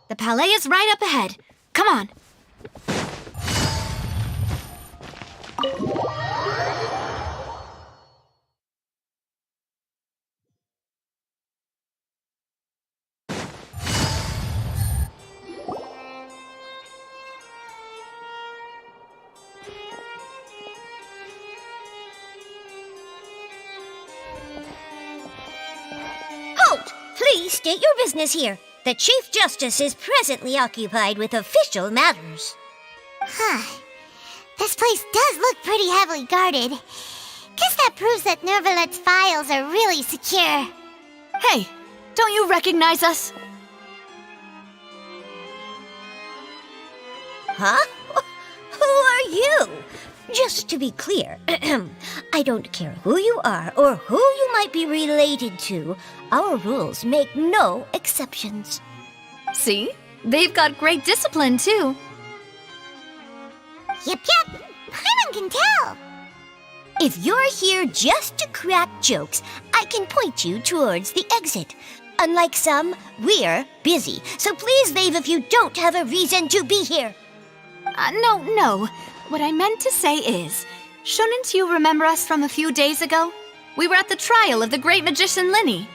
The palais is right up ahead. Come on. Halt! Please state your business here. The Chief Justice is presently occupied with official matters. This place does look pretty heavily guarded. Guess that proves that Nervalet's files are really secure. Hey, don't you recognize us? Huh? Who are you? Just to be clear, I don't care who you are or who you might be related to. Our rules make no exceptions. See? They've got great discipline, too. Yep. Paimon can tell. If you're here just to crack jokes, I can point you towards the exit. Unlike some, we're busy, so please leave if you don't have a reason to be here. No. What I meant to say is, shouldn't you remember us from a few days ago? We were at the trial of the great magician Linny.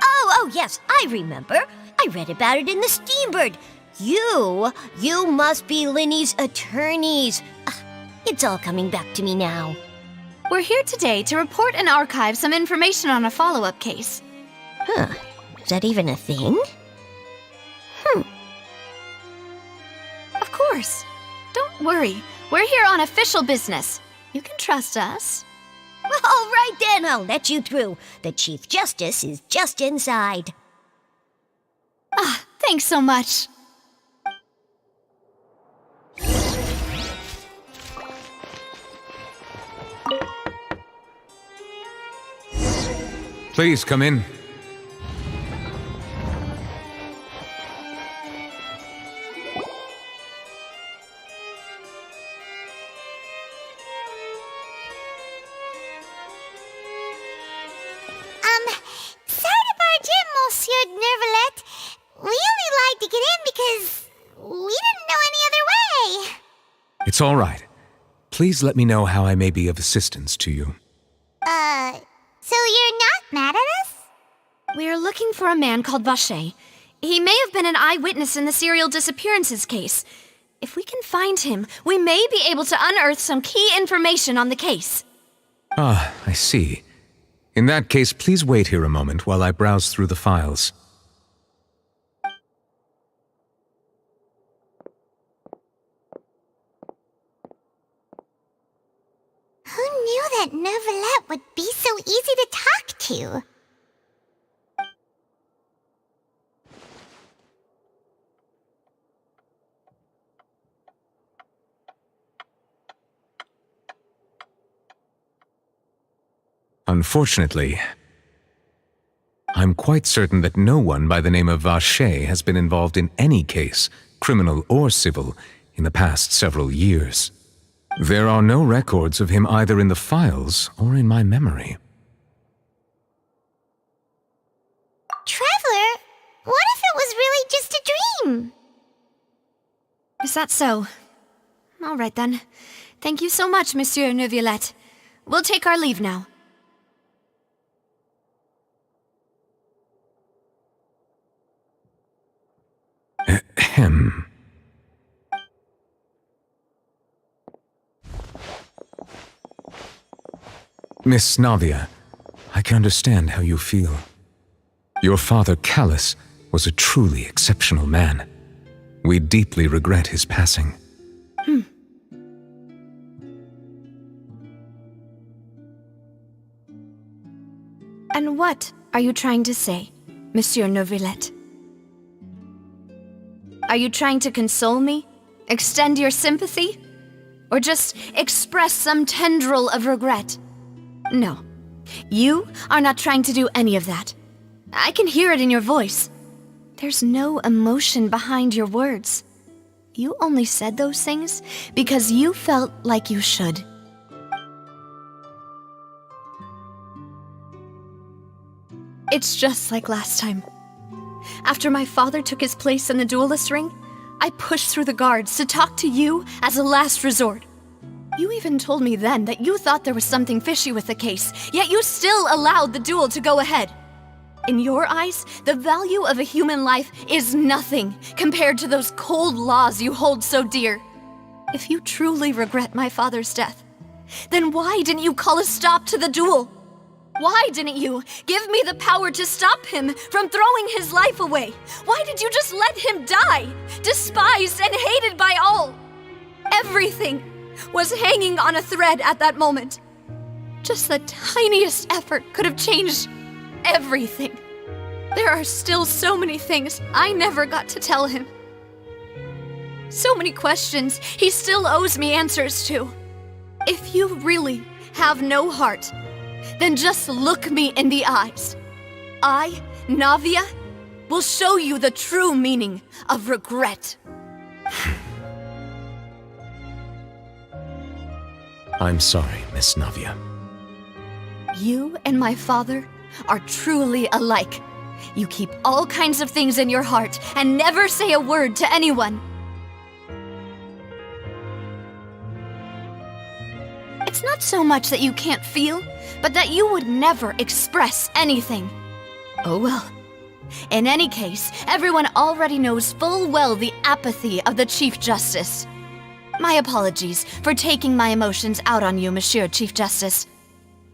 Oh, yes, I remember. I read about it in the Steambird. You must be Linny's attorneys. It's all coming back to me now. We're here today to report and archive some information on a follow-up case. Huh, is that even a thing? Of course. Don't worry. We're here on official business. You can trust us. All right then, I'll let you through. The Chief Justice is just inside. Thanks so much. Please come in. Sorry to barge in, Monsieur Nervalet. We only lied to get in because we didn't know any other way. It's all right. Please let me know how I may be of assistance to you. So you're not mad at us? We're looking for a man called Vacher. He may have been an eyewitness in the serial disappearances case. If we can find him, we may be able to unearth some key information on the case. Ah, I see. In that case, please wait here a moment while I browse through the files. Who knew that Nervalet would be so easy to talk to? Unfortunately, I'm quite certain that no one by the name of Vacher has been involved in any case, criminal or civil, in the past several years. There are no records of him either in the files or in my memory. Traveler, what if it was really just a dream? Is that so? All right then. Thank you so much, Monsieur Neuvillette. We'll take our leave now. Ahem. Miss Navia, I can understand how you feel. Your father, Callus, was a truly exceptional man. We deeply regret his passing. And what are you trying to say, Monsieur Neuvillette? Are you trying to console me? Extend your sympathy? Or just express some tendril of regret? No. You are not trying to do any of that. I can hear it in your voice. There's no emotion behind your words. You only said those things because you felt like you should. It's just like last time. After my father took his place in the duelist ring, I pushed through the guards to talk to you as a last resort. You even told me then that you thought there was something fishy with the case, yet you still allowed the duel to go ahead. In your eyes, the value of a human life is nothing compared to those cold laws you hold so dear. If you truly regret my father's death, then why didn't you call a stop to the duel? Why didn't you give me the power to stop him from throwing his life away? Why did you just let him die, despised and hated by all? Everything was hanging on a thread at that moment. Just the tiniest effort could have changed everything. There are still so many things I never got to tell him. So many questions he still owes me answers to. If you really have no heart, then just look me in the eyes. I, Navia, will show you the true meaning of regret. I'm sorry, Miss Navia. You and my father are truly alike. You keep all kinds of things in your heart and never say a word to anyone. It's not so much that you can't feel, but that you would never express anything. Oh well. In any case, everyone already knows full well the apathy of the Chief Justice. My apologies for taking my emotions out on you, Monsieur Chief Justice.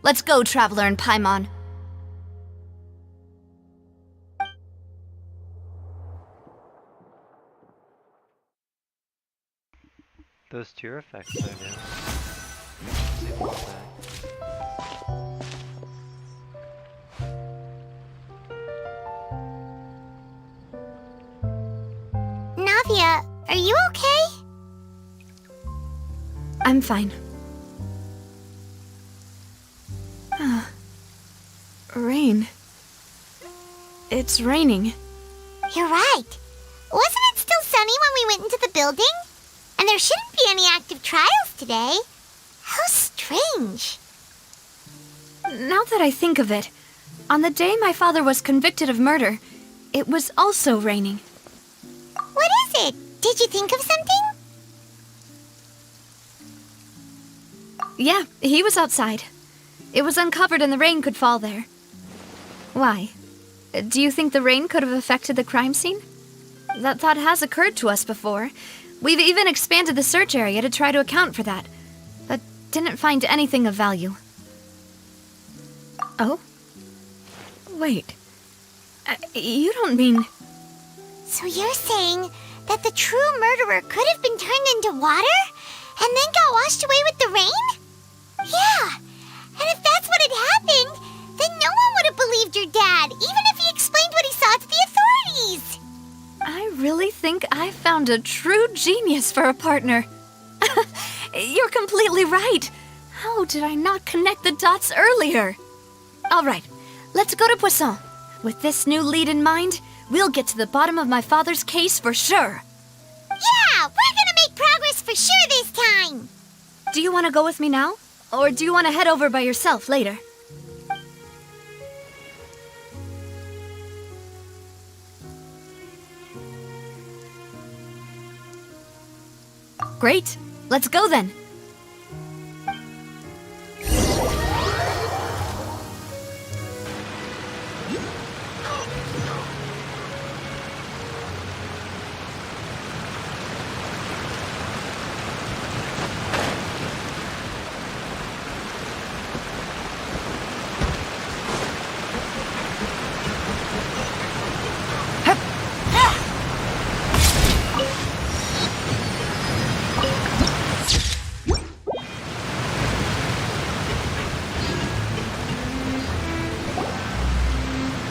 Let's go, Traveler and Paimon. Those tear effects, I guess. See what's that. Navia, are you okay? I'm fine. Rain. It's raining. You're right. Wasn't it still sunny when we went into the building? And there shouldn't be any active trials today. How strange. Now that I think of it, on the day my father was convicted of murder, it was also raining. What is it? Did you think of something? Yeah, he was outside. It was uncovered and the rain could fall there. Why? Do you think the rain could have affected the crime scene? That thought has occurred to us before. We've even expanded the search area to try to account for that, but didn't find anything of value. Oh? Wait. You don't mean... So you're saying that the true murderer could have been turned into water and then got washed away with the rain? Yeah, and if that's what had happened, then no one would have believed your dad, even if he explained what he saw to the authorities. I really think I found a true genius for a partner. You're completely right. How did I not connect the dots earlier? All right, let's go to Poisson. With this new lead in mind, we'll get to the bottom of my father's case for sure. Yeah, we're gonna make progress for sure this time. Do you want to go with me now? Or do you want to head over by yourself later? Great. Let's go then.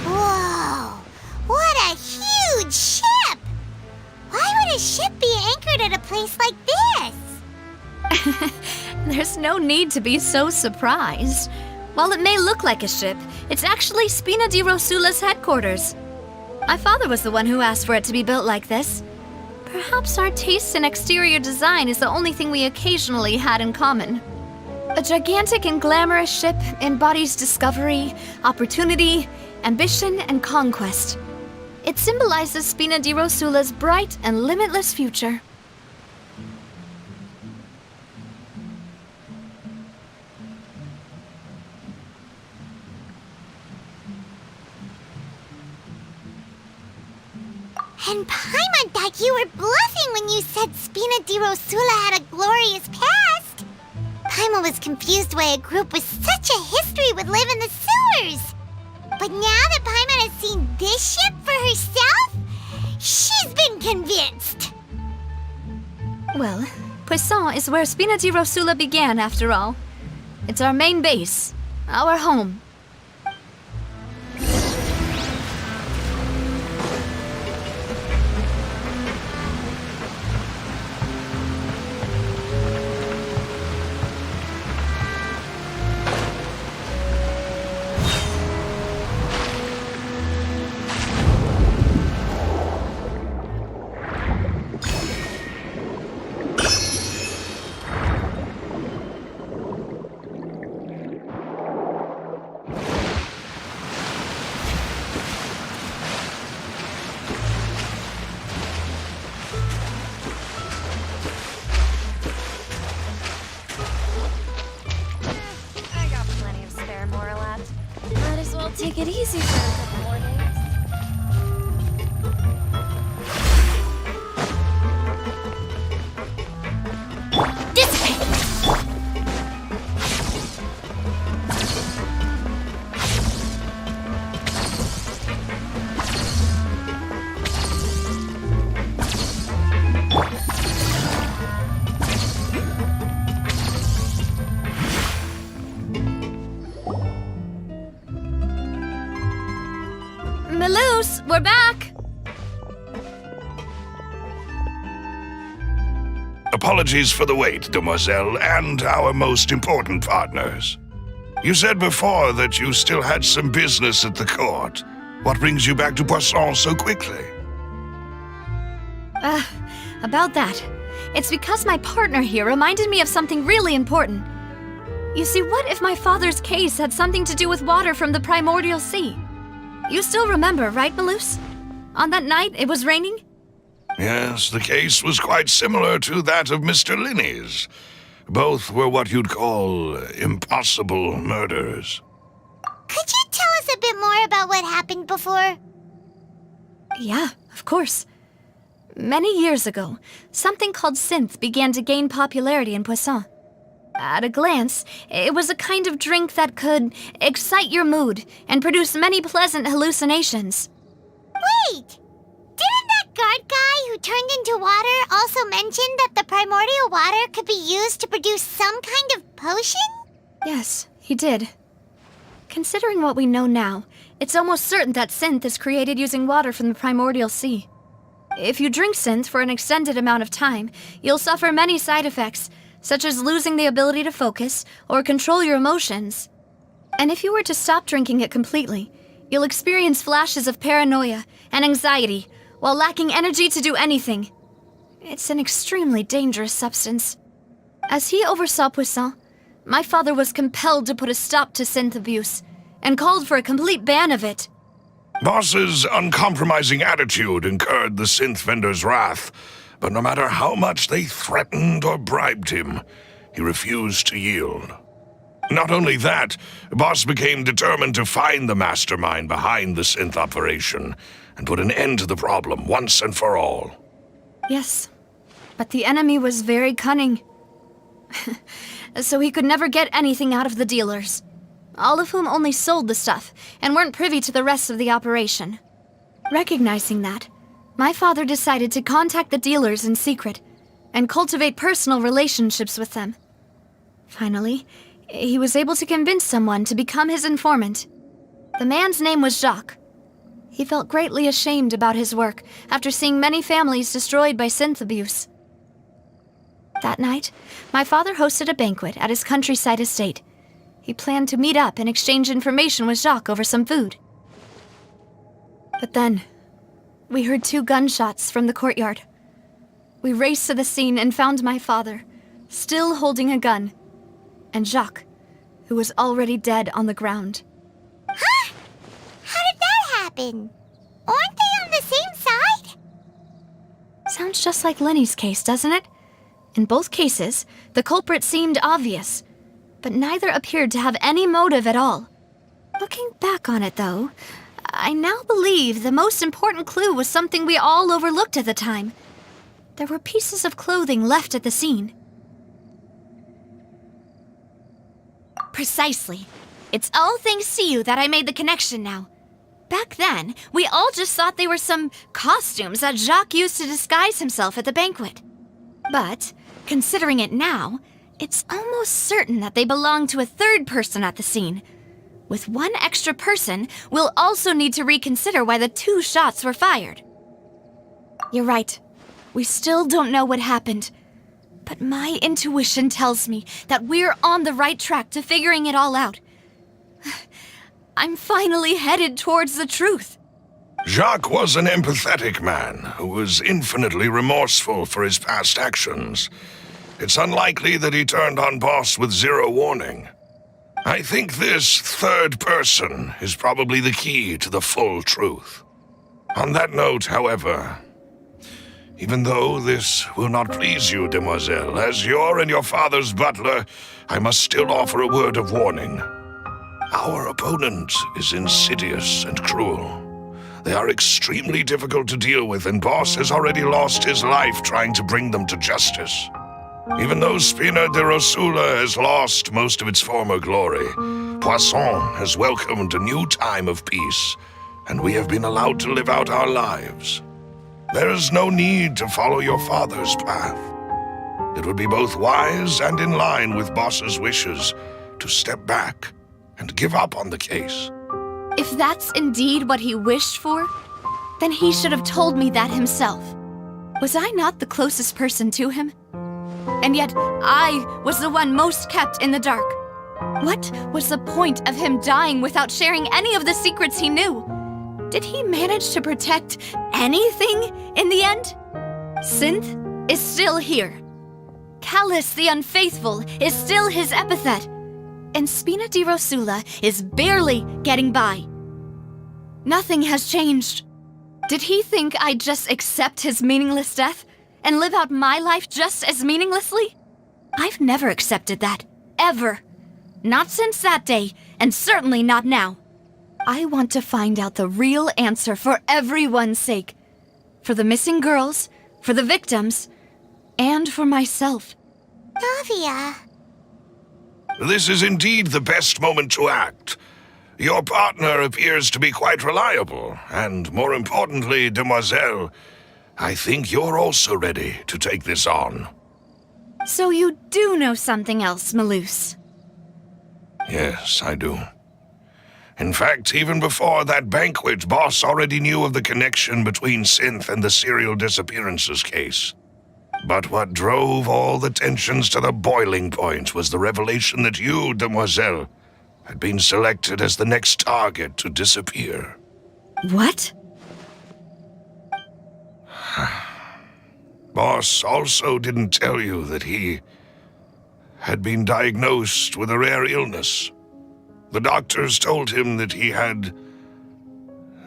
Whoa, what a huge ship! Why would a ship be anchored at a place like this? There's no need to be so surprised. While it may look like a ship, it's actually Spina di Rosula's headquarters. My father was the one who asked for it to be built like this. Perhaps our taste in exterior design is the only thing we occasionally had in common. A gigantic and glamorous ship embodies discovery, opportunity, ambition, and conquest. It symbolizes Spina di Rosula's bright and limitless future. And Paimon thought you were bluffing when you said Spina di Rosula had a glorious past. Paimon was confused why a group with such a history would live in the sewers. But now that Paimon has seen this ship for herself, she's been convinced. Well, Poisson is where Spina di Rosula began, after all. It's our main base, our home. Take it easy for a couple more days. Melus, we're back! Apologies for the wait, demoiselle, and our most important partners. You said before that you still had some business at the court. What brings you back to Poisson so quickly? About that. It's because my partner here reminded me of something really important. You see, what if my father's case had something to do with water from the primordial sea? You still remember, right, Melus? On that night, it was raining? Yes, the case was quite similar to that of Mr. Linney's. Both were what you'd call impossible murders. Could you tell us a bit more about what happened before? Yeah, of course. Many years ago, something called synth began to gain popularity in Poisson. At a glance, it was a kind of drink that could excite your mood and produce many pleasant hallucinations. Wait! Didn't that guard guy who turned into water also mention that the primordial water could be used to produce some kind of potion? Yes, he did. Considering what we know now, it's almost certain that synth is created using water from the primordial sea. If you drink synth for an extended amount of time, you'll suffer many side effects, such as losing the ability to focus or control your emotions. And if you were to stop drinking it completely, you'll experience flashes of paranoia and anxiety while lacking energy to do anything. It's an extremely dangerous substance. As he oversaw Poisson, my father was compelled to put a stop to synth abuse and called for a complete ban of it. Boss's uncompromising attitude incurred the synth vendor's wrath, but no matter how much they threatened or bribed him, he refused to yield. Not only that, Boss became determined to find the mastermind behind the synth operation and put an end to the problem once and for all. Yes, but the enemy was very cunning. So he could never get anything out of the dealers, all of whom only sold the stuff and weren't privy to the rest of the operation. Recognizing that, my father decided to contact the dealers in secret and cultivate personal relationships with them. Finally, he was able to convince someone to become his informant. The man's name was Jacques. He felt greatly ashamed about his work after seeing many families destroyed by synth abuse. That night, my father hosted a banquet at his countryside estate. He planned to meet up and exchange information with Jacques over some food. But then, we heard 2 gunshots from the courtyard. We raced to the scene and found my father, still holding a gun, and Jacques, who was already dead on the ground. Huh? How did happen? Aren't they on the same side? Sounds just like Lenny's case, doesn't it? In both cases, the culprit seemed obvious, but neither appeared to have any motive at all. Looking back on it, though, I now believe the most important clue was something we all overlooked at the time. There were pieces of clothing left at the scene. Precisely. It's all thanks to you that I made the connection now. Back then, we all just thought they were some costumes that Jacques used to disguise himself at the banquet. But, considering it now, it's almost certain that they belong to a third person at the scene. With one extra person, we'll also need to reconsider why the 2 shots were fired. You're right. We still don't know what happened. But my intuition tells me that we're on the right track to figuring it all out. I'm finally headed towards the truth. Jacques was an empathetic man who was infinitely remorseful for his past actions. It's unlikely that he turned on Boss with 0 warning. I think this third person is probably the key to the full truth. On that note, however, even though this will not please you, demoiselle, as your and your father's butler, I must still offer a word of warning. Our opponent is insidious and cruel. They are extremely difficult to deal with, and Boss has already lost his life trying to bring them to justice. Even though Spina de Rosula has lost most of its former glory, Poisson has welcomed a new time of peace, and we have been allowed to live out our lives. There is no need to follow your father's path. It would be both wise and in line with Boss's wishes to step back and give up on the case. If that's indeed what he wished for, then he should have told me that himself. Was I not the closest person to him? And yet, I was the one most kept in the dark. What was the point of him dying without sharing any of the secrets he knew? Did he manage to protect anything in the end? Synth is still here. Callus the Unfaithful is still his epithet. And Spina di Rosula is barely getting by. Nothing has changed. Did he think I'd just accept his meaningless death and live out my life just as meaninglessly? I've never accepted that, ever. Not since that day, and certainly not now. I want to find out the real answer for everyone's sake. For the missing girls, for the victims, and for myself. Navia. This is indeed the best moment to act. Your partner appears to be quite reliable, and more importantly, demoiselle, I think you're also ready to take this on. So you do know something else, Malouse? Yes, I do. In fact, even before that banquet, Boss already knew of the connection between Synth and the serial disappearances case. But what drove all the tensions to the boiling point was the revelation that you, demoiselle, had been selected as the next target to disappear. What? Boss also didn't tell you that he had been diagnosed with a rare illness. The doctors told him that he had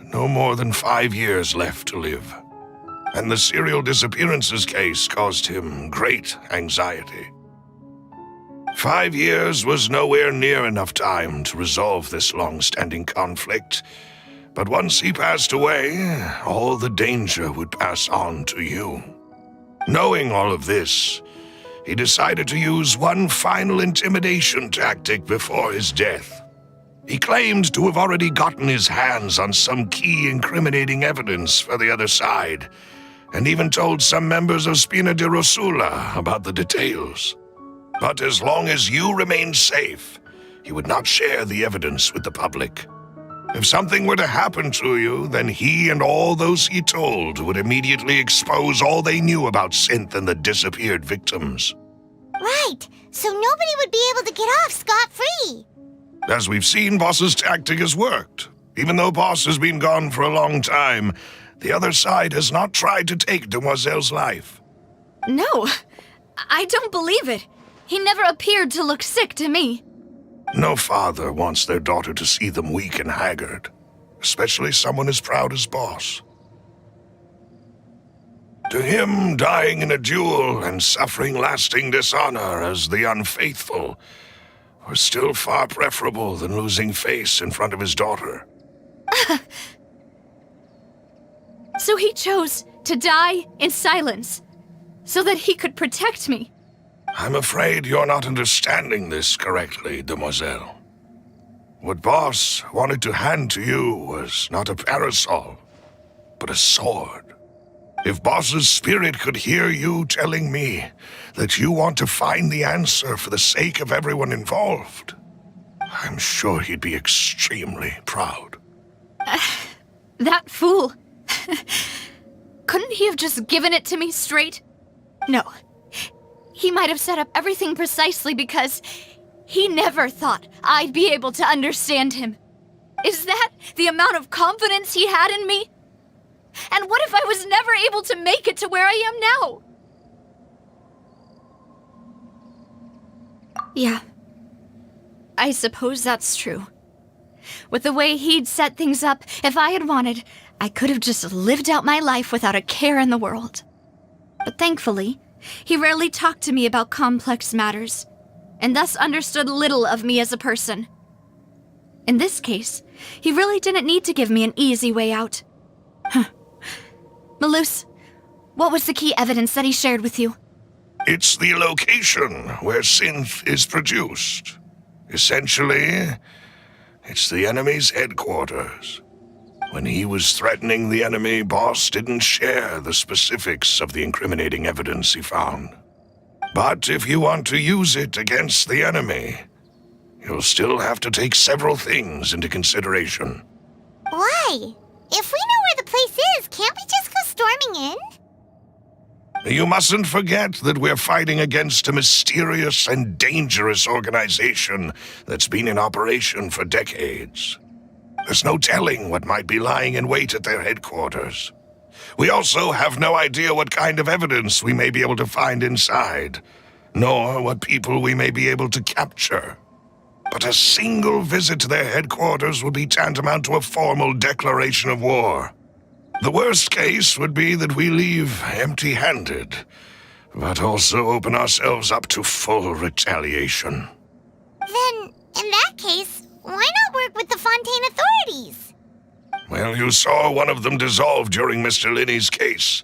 no more than 5 years left to live. And the serial disappearances case caused him great anxiety. 5 years was nowhere near enough time to resolve this long-standing conflict, but once he passed away, all the danger would pass on to you. Knowing all of this, he decided to use one final intimidation tactic before his death. He claimed to have already gotten his hands on some key incriminating evidence for the other side, and even told some members of Spina de Rosula about the details. But as long as you remained safe, he would not share the evidence with the public. If something were to happen to you, then he and all those he told would immediately expose all they knew about Synth and the disappeared victims. Right, so nobody would be able to get off scot-free. As we've seen, Boss's tactic has worked. Even though Boss has been gone for a long time, the other side has not tried to take Demoiselle's life. No, I don't believe it. He never appeared to look sick to me. No father wants their daughter to see them weak and haggard, especially someone as proud as Boss. To him, dying in a duel and suffering lasting dishonor as the unfaithful were still far preferable than losing face in front of his daughter. So he chose to die in silence, so that he could protect me. I'm afraid you're not understanding this correctly, demoiselle. What Boss wanted to hand to you was not a parasol, but a sword. If Boss's spirit could hear you telling me that you want to find the answer for the sake of everyone involved, I'm sure he'd be extremely proud. That fool. Couldn't he have just given it to me straight? No. He might have set up everything precisely because he never thought I'd be able to understand him. Is that the amount of confidence he had in me? And what if I was never able to make it to where I am now? Yeah. I suppose that's true. With the way he'd set things up, if I had wanted, I could have just lived out my life without a care in the world. But thankfully, he rarely talked to me about complex matters, and thus understood little of me as a person. In this case, he really didn't need to give me an easy way out. Malus, what was the key evidence that he shared with you? It's the location where synth is produced. Essentially, it's the enemy's headquarters. When he was threatening the enemy, Boss didn't share the specifics of the incriminating evidence he found. But if you want to use it against the enemy, you'll still have to take several things into consideration. Why? If we know where the place is, can't we just go storming in? You mustn't forget that we're fighting against a mysterious and dangerous organization that's been in operation for decades. There's no telling what might be lying in wait at their headquarters. We also have no idea what kind of evidence we may be able to find inside, nor what people we may be able to capture. But a single visit to their headquarters would be tantamount to a formal declaration of war. The worst case would be that we leave empty-handed, but also open ourselves up to full retaliation. Then, in that case, why not work with the Fontaine authorities? Well, you saw one of them dissolve during Mr. Linney's case.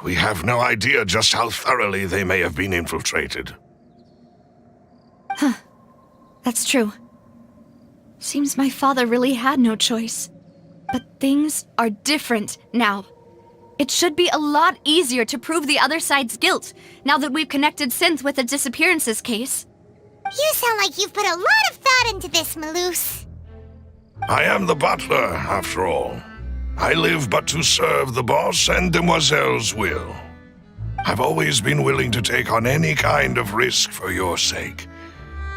We have no idea just how thoroughly they may have been infiltrated. That's true. Seems my father really had no choice. But things are different now. It should be a lot easier to prove the other side's guilt, now that we've connected Synth with the disappearances case. You sound like you've put a lot of thought into this, Malus. I am the butler, after all. I live but to serve the boss and Demoiselle's will. I've always been willing to take on any kind of risk for your sake.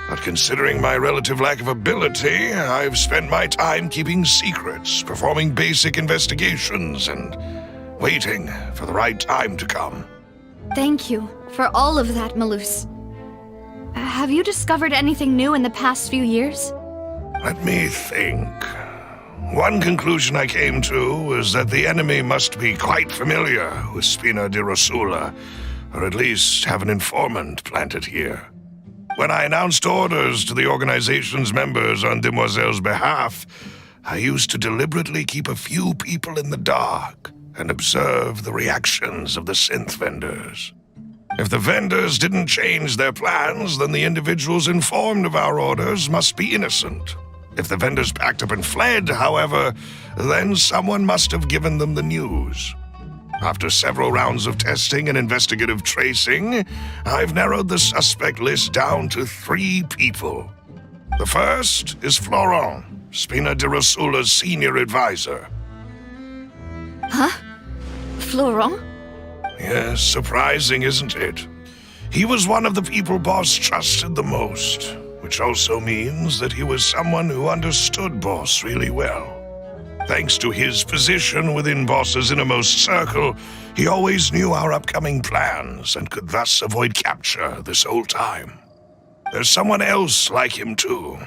But considering my relative lack of ability, I've spent my time keeping secrets, performing basic investigations, and waiting for the right time to come. Thank you for all of that, Malus. Have you discovered anything new in the past few years? Let me think. One conclusion I came to was that the enemy must be quite familiar with Spina di Rosula, or at least have an informant planted here. When I announced orders to the organization's members on Demoiselle's behalf, I used to deliberately keep a few people in the dark and observe the reactions of the synth vendors. If the vendors didn't change their plans, then the individuals informed of our orders must be innocent. If the vendors packed up and fled, however, then someone must have given them the news. After several rounds of testing and investigative tracing, I've narrowed the suspect list down to 3 people. The first is Florent, Spina di Rosula's senior advisor. Huh? Florent? Yes, surprising, isn't it? He was one of the people Boss trusted the most, which also means that he was someone who understood Boss really well. Thanks to his position within Boss's innermost circle, he always knew our upcoming plans and could thus avoid capture this whole time. There's someone else like him too.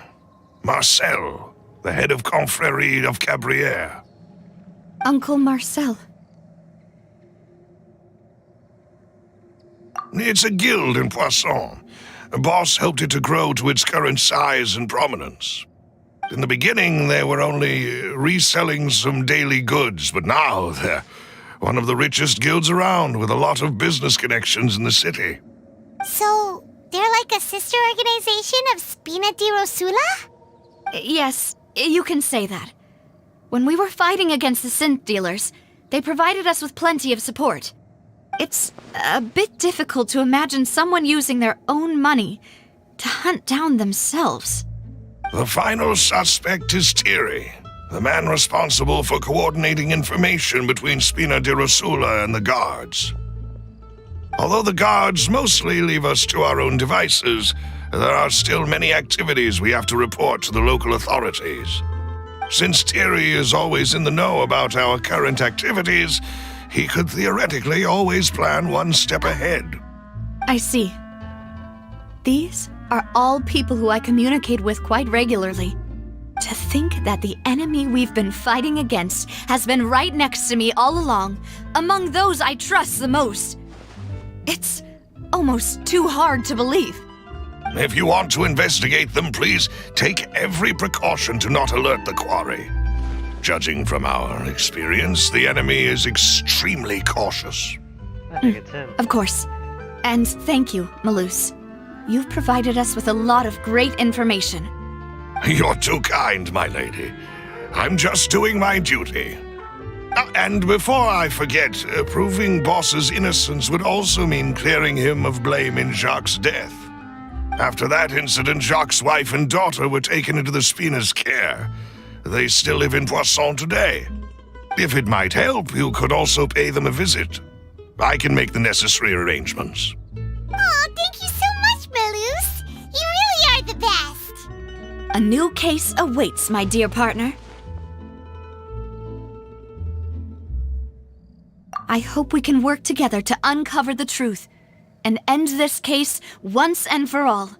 Marcel, the head of Confrérie of Cabriere. Uncle Marcel. It's a guild in Poisson. Boss helped it to grow to its current size and prominence. In the beginning, they were only reselling some daily goods, but now they're one of the richest guilds around, with a lot of business connections in the city. So, they're like a sister organization of Spina di Rosula? Yes, you can say that. When we were fighting against the synth dealers, they provided us with plenty of support. It's a bit difficult to imagine someone using their own money to hunt down themselves. The final suspect is Thierry, the man responsible for coordinating information between Spina di Rosula and the guards. Although the guards mostly leave us to our own devices, there are still many activities we have to report to the local authorities. Since Thierry is always in the know about our current activities, he could theoretically always plan one step ahead. I see. These are all people who I communicate with quite regularly. To think that the enemy we've been fighting against has been right next to me all along, among those I trust the most. It's almost too hard to believe. If you want to investigate them, please take every precaution to not alert the quarry. Judging from our experience, the enemy is extremely cautious. I think it's him. Of course. And thank you, Malus. You've provided us with a lot of great information. You're too kind, my lady. I'm just doing my duty. And before I forget, proving Boss's innocence would also mean clearing him of blame in Jacques' death. After that incident, Jacques' wife and daughter were taken into the Spina's care. They still live in Poisson today. If it might help, you could also pay them a visit. I can make the necessary arrangements. Oh, thank you so much, Malus. You really are the best. A new case awaits, my dear partner. I hope we can work together to uncover the truth and end this case once and for all.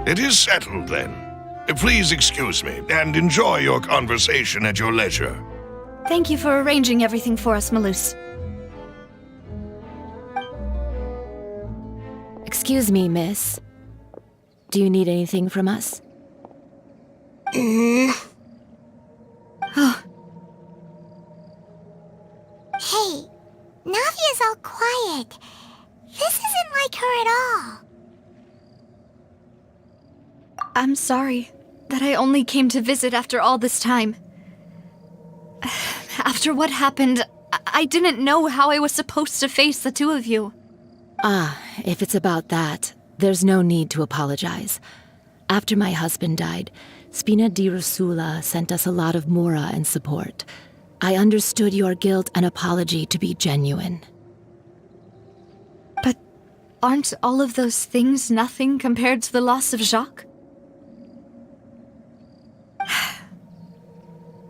It is settled, then. Please excuse me, and enjoy your conversation at your leisure. Thank you for arranging everything for us, Malus. Excuse me, miss. Do you need anything from us? Oh, Hey, Navia's all quiet. This isn't like her at all. I'm sorry that I only came to visit after all this time. After what happened, I didn't know how I was supposed to face the two of you. Ah, if it's about that, there's no need to apologize. After my husband died, Spina di Rosula sent us a lot of mora and support. I understood your guilt and apology to be genuine. But aren't all of those things nothing compared to the loss of Jacques?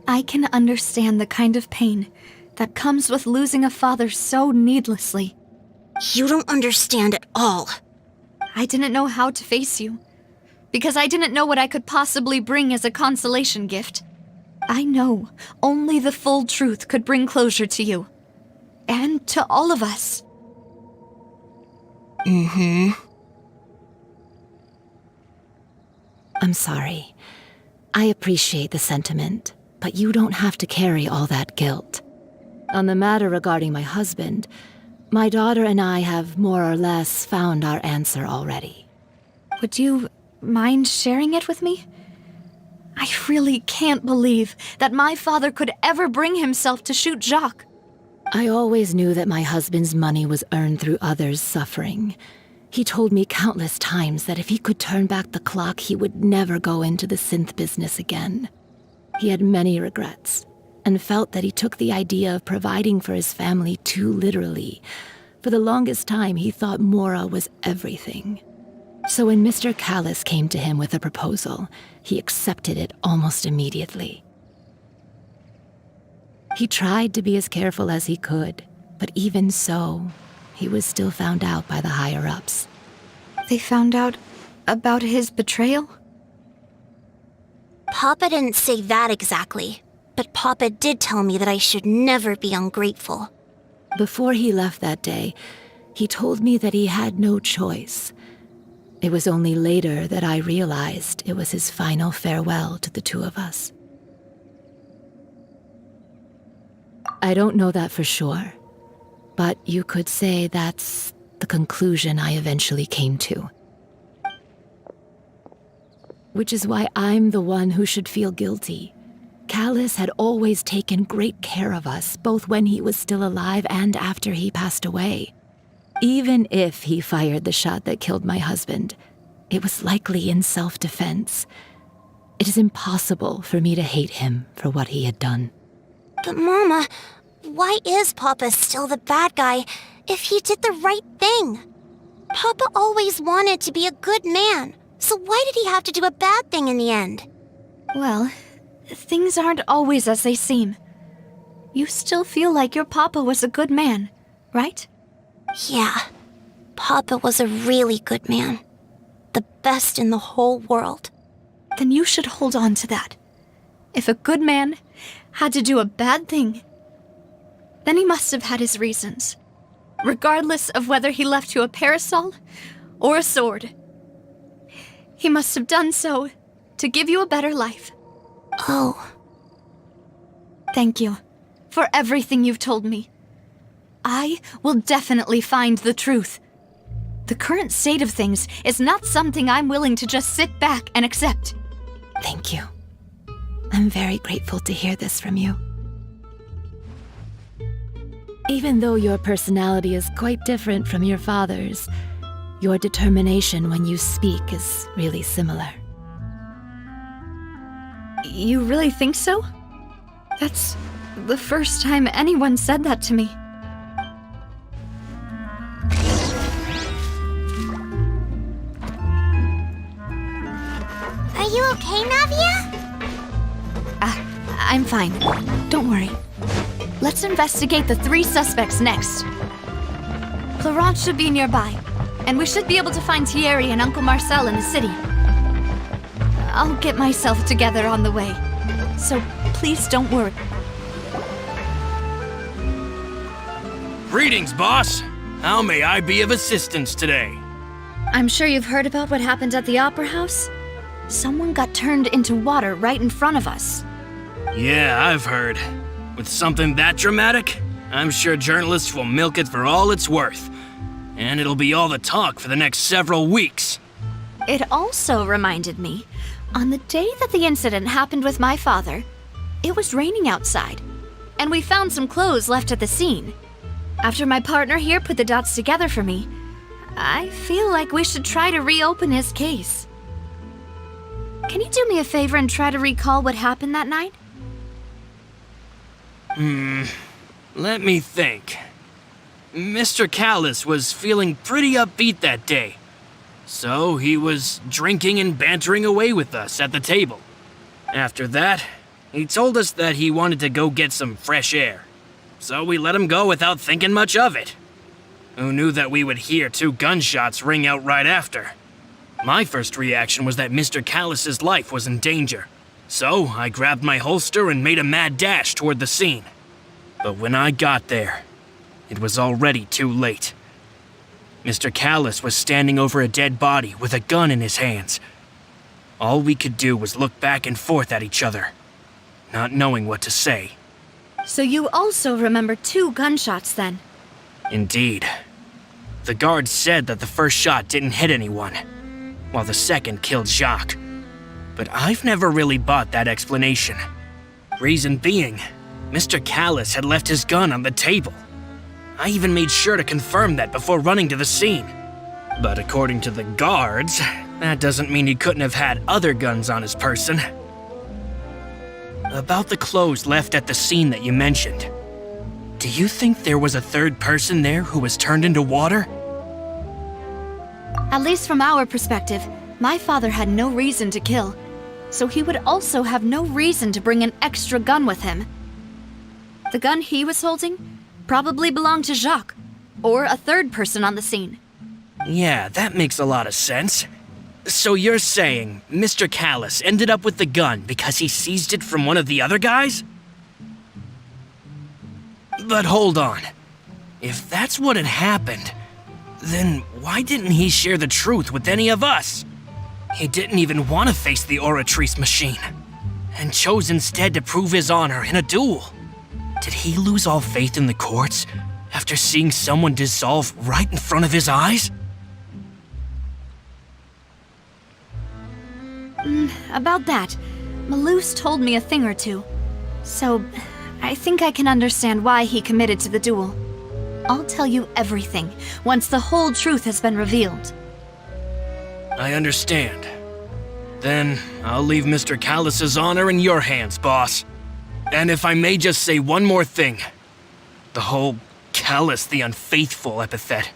I can understand the kind of pain that comes with losing a father so needlessly. You don't understand at all. I didn't know how to face you, because I didn't know what I could possibly bring as a consolation gift. I know only the full truth could bring closure to you, and to all of us. I'm sorry. I appreciate the sentiment, but you don't have to carry all that guilt. On the matter regarding my husband, my daughter and I have more or less found our answer already. Would you mind sharing it with me? I really can't believe that my father could ever bring himself to shoot Jacques. I always knew that my husband's money was earned through others' suffering. He told me countless times that if he could turn back the clock, he would never go into the synth business again. He had many regrets, and felt that he took the idea of providing for his family too literally. For the longest time, he thought Mora was everything. So when Mr. Callis came to him with a proposal, he accepted it almost immediately. He tried to be as careful as he could, but even so, he was still found out by the higher-ups. They found out about his betrayal? Papa didn't say that exactly, but Papa did tell me that I should never be ungrateful. Before he left that day, he told me that he had no choice. It was only later that I realized it was his final farewell to the two of us. I don't know that for sure, but you could say that's the conclusion I eventually came to. Which is why I'm the one who should feel guilty. Callis had always taken great care of us, both when he was still alive and after he passed away. Even if he fired the shot that killed my husband, it was likely in self-defense. It is impossible for me to hate him for what he had done. But Mama, why is Papa still the bad guy if he did the right thing? Papa always wanted to be a good man, so why did he have to do a bad thing in the end? Well, things aren't always as they seem. You still feel like your papa was a good man, right? Yeah, Papa was a really good man. The best in the whole world. Then you should hold on to that. If a good man had to do a bad thing, then he must have had his reasons. Regardless of whether he left you a parasol or a sword. He must have done so to give you a better life. Oh. Thank you for everything you've told me. I will definitely find the truth. The current state of things is not something I'm willing to just sit back and accept. Thank you. I'm very grateful to hear this from you. Even though your personality is quite different from your father's, your determination when you speak is really similar. You really think so? That's the first time anyone said that to me. Are you okay, Navia? I'm fine. Don't worry. Let's investigate the 3 suspects next. Clarence should be nearby, and we should be able to find Thierry and Uncle Marcel in the city. I'll get myself together on the way, so please don't worry. Greetings, boss. How may I be of assistance today? I'm sure you've heard about what happened at the Opera House. Someone got turned into water right in front of us. Yeah, I've heard. With something that dramatic, I'm sure journalists will milk it for all it's worth. And it'll be all the talk for the next several weeks. It also reminded me, on the day that the incident happened with my father, it was raining outside, and we found some clothes left at the scene. After my partner here put the dots together for me, I feel like we should try to reopen his case. Can you do me a favor and try to recall what happened that night? Let me think. Mr. Callis was feeling pretty upbeat that day. So he was drinking and bantering away with us at the table. After that, he told us that he wanted to go get some fresh air. So we let him go without thinking much of it. Who knew that we would hear 2 gunshots ring out right after? My first reaction was that Mr. Callis's life was in danger. So I grabbed my holster and made a mad dash toward the scene. But when I got there, it was already too late. Mr. Callis was standing over a dead body with a gun in his hands. All we could do was look back and forth at each other, not knowing what to say. So you also remember 2 gunshots then? Indeed. The guard said that the first shot didn't hit anyone, while the second killed Jacques. But I've never really bought that explanation. Reason being, Mr. Callis had left his gun on the table. I even made sure to confirm that before running to the scene. But according to the guards, that doesn't mean he couldn't have had other guns on his person. About the clothes left at the scene that you mentioned, do you think there was a third person there who was turned into water? At least from our perspective, my father had no reason to kill, so he would also have no reason to bring an extra gun with him. The gun he was holding probably belonged to Jacques, or a third person on the scene. Yeah, that makes a lot of sense. So you're saying Mr. Callis ended up with the gun because he seized it from one of the other guys? But hold on. If that's what had happened, then why didn't he share the truth with any of us? He didn't even want to face the Oratrice machine, and chose instead to prove his honor in a duel. Did he lose all faith in the courts after seeing someone dissolve right in front of his eyes? About that, Malouse told me a thing or two, so I think I can understand why he committed to the duel. I'll tell you everything once the whole truth has been revealed. I understand. Then I'll leave Mr. Callis's honor in your hands, boss. And if I may just say one more thing, the whole Callis the Unfaithful epithet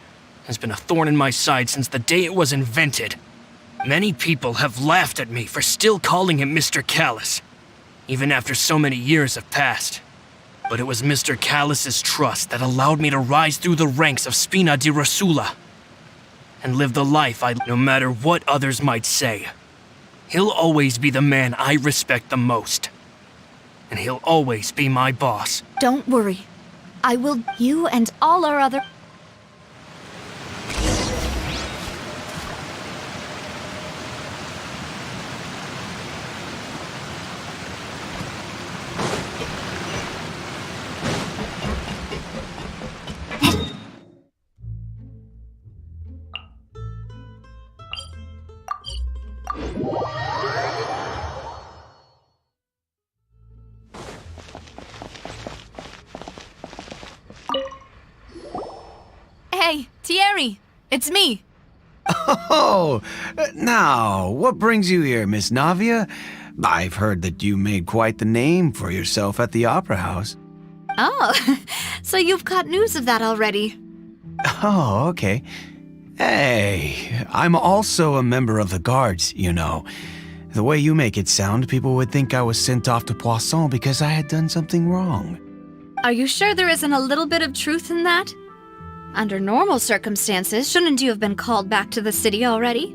has been a thorn in my side since the day it was invented. Many people have laughed at me for still calling him Mr. Callis, even after so many years have passed. But it was Mr. Callis's trust that allowed me to rise through the ranks of Spina di Rosula and live the life no matter what others might say. He'll always be the man I respect the most. And he'll always be my boss. Don't worry. I will. You and all our other. Hey, Thierry, it's me. Oh, now, what brings you here, Miss Navia? I've heard that you made quite the name for yourself at the Opera House. Oh, so you've got news of that already. Oh, okay. Hey, I'm also a member of the Guards, you know. The way you make it sound, people would think I was sent off to Poisson because I had done something wrong. Are you sure there isn't a little bit of truth in that? Under normal circumstances, shouldn't you have been called back to the city already?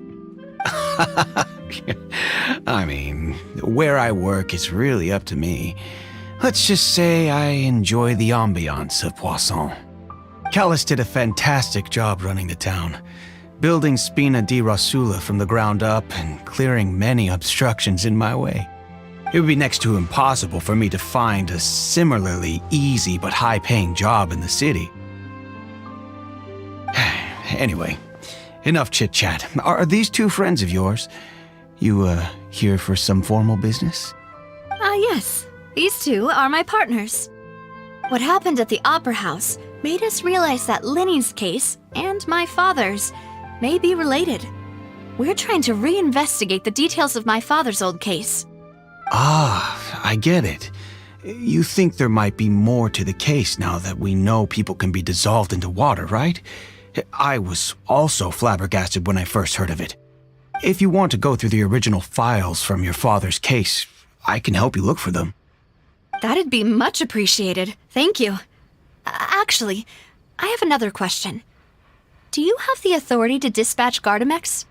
I mean, where I work is really up to me. Let's just say I enjoy the ambiance of Poisson. Callis did a fantastic job running the town, building Spina di Rosula from the ground up and clearing many obstructions in my way. It would be next to impossible for me to find a similarly easy but high-paying job in the city. Anyway, enough chit-chat. Are these 2 friends of yours? You, here for some formal business? Yes. These 2 are my partners. What happened at the Opera House made us realize that Linny's case and my father's may be related. We're trying to reinvestigate the details of my father's old case. Ah, I get it. You think there might be more to the case now that we know people can be dissolved into water, right? I was also flabbergasted when I first heard of it. If you want to go through the original files from your father's case, I can help you look for them. That'd be much appreciated. Thank you. Actually, I have another question. Do you have the authority to dispatch Gardamex?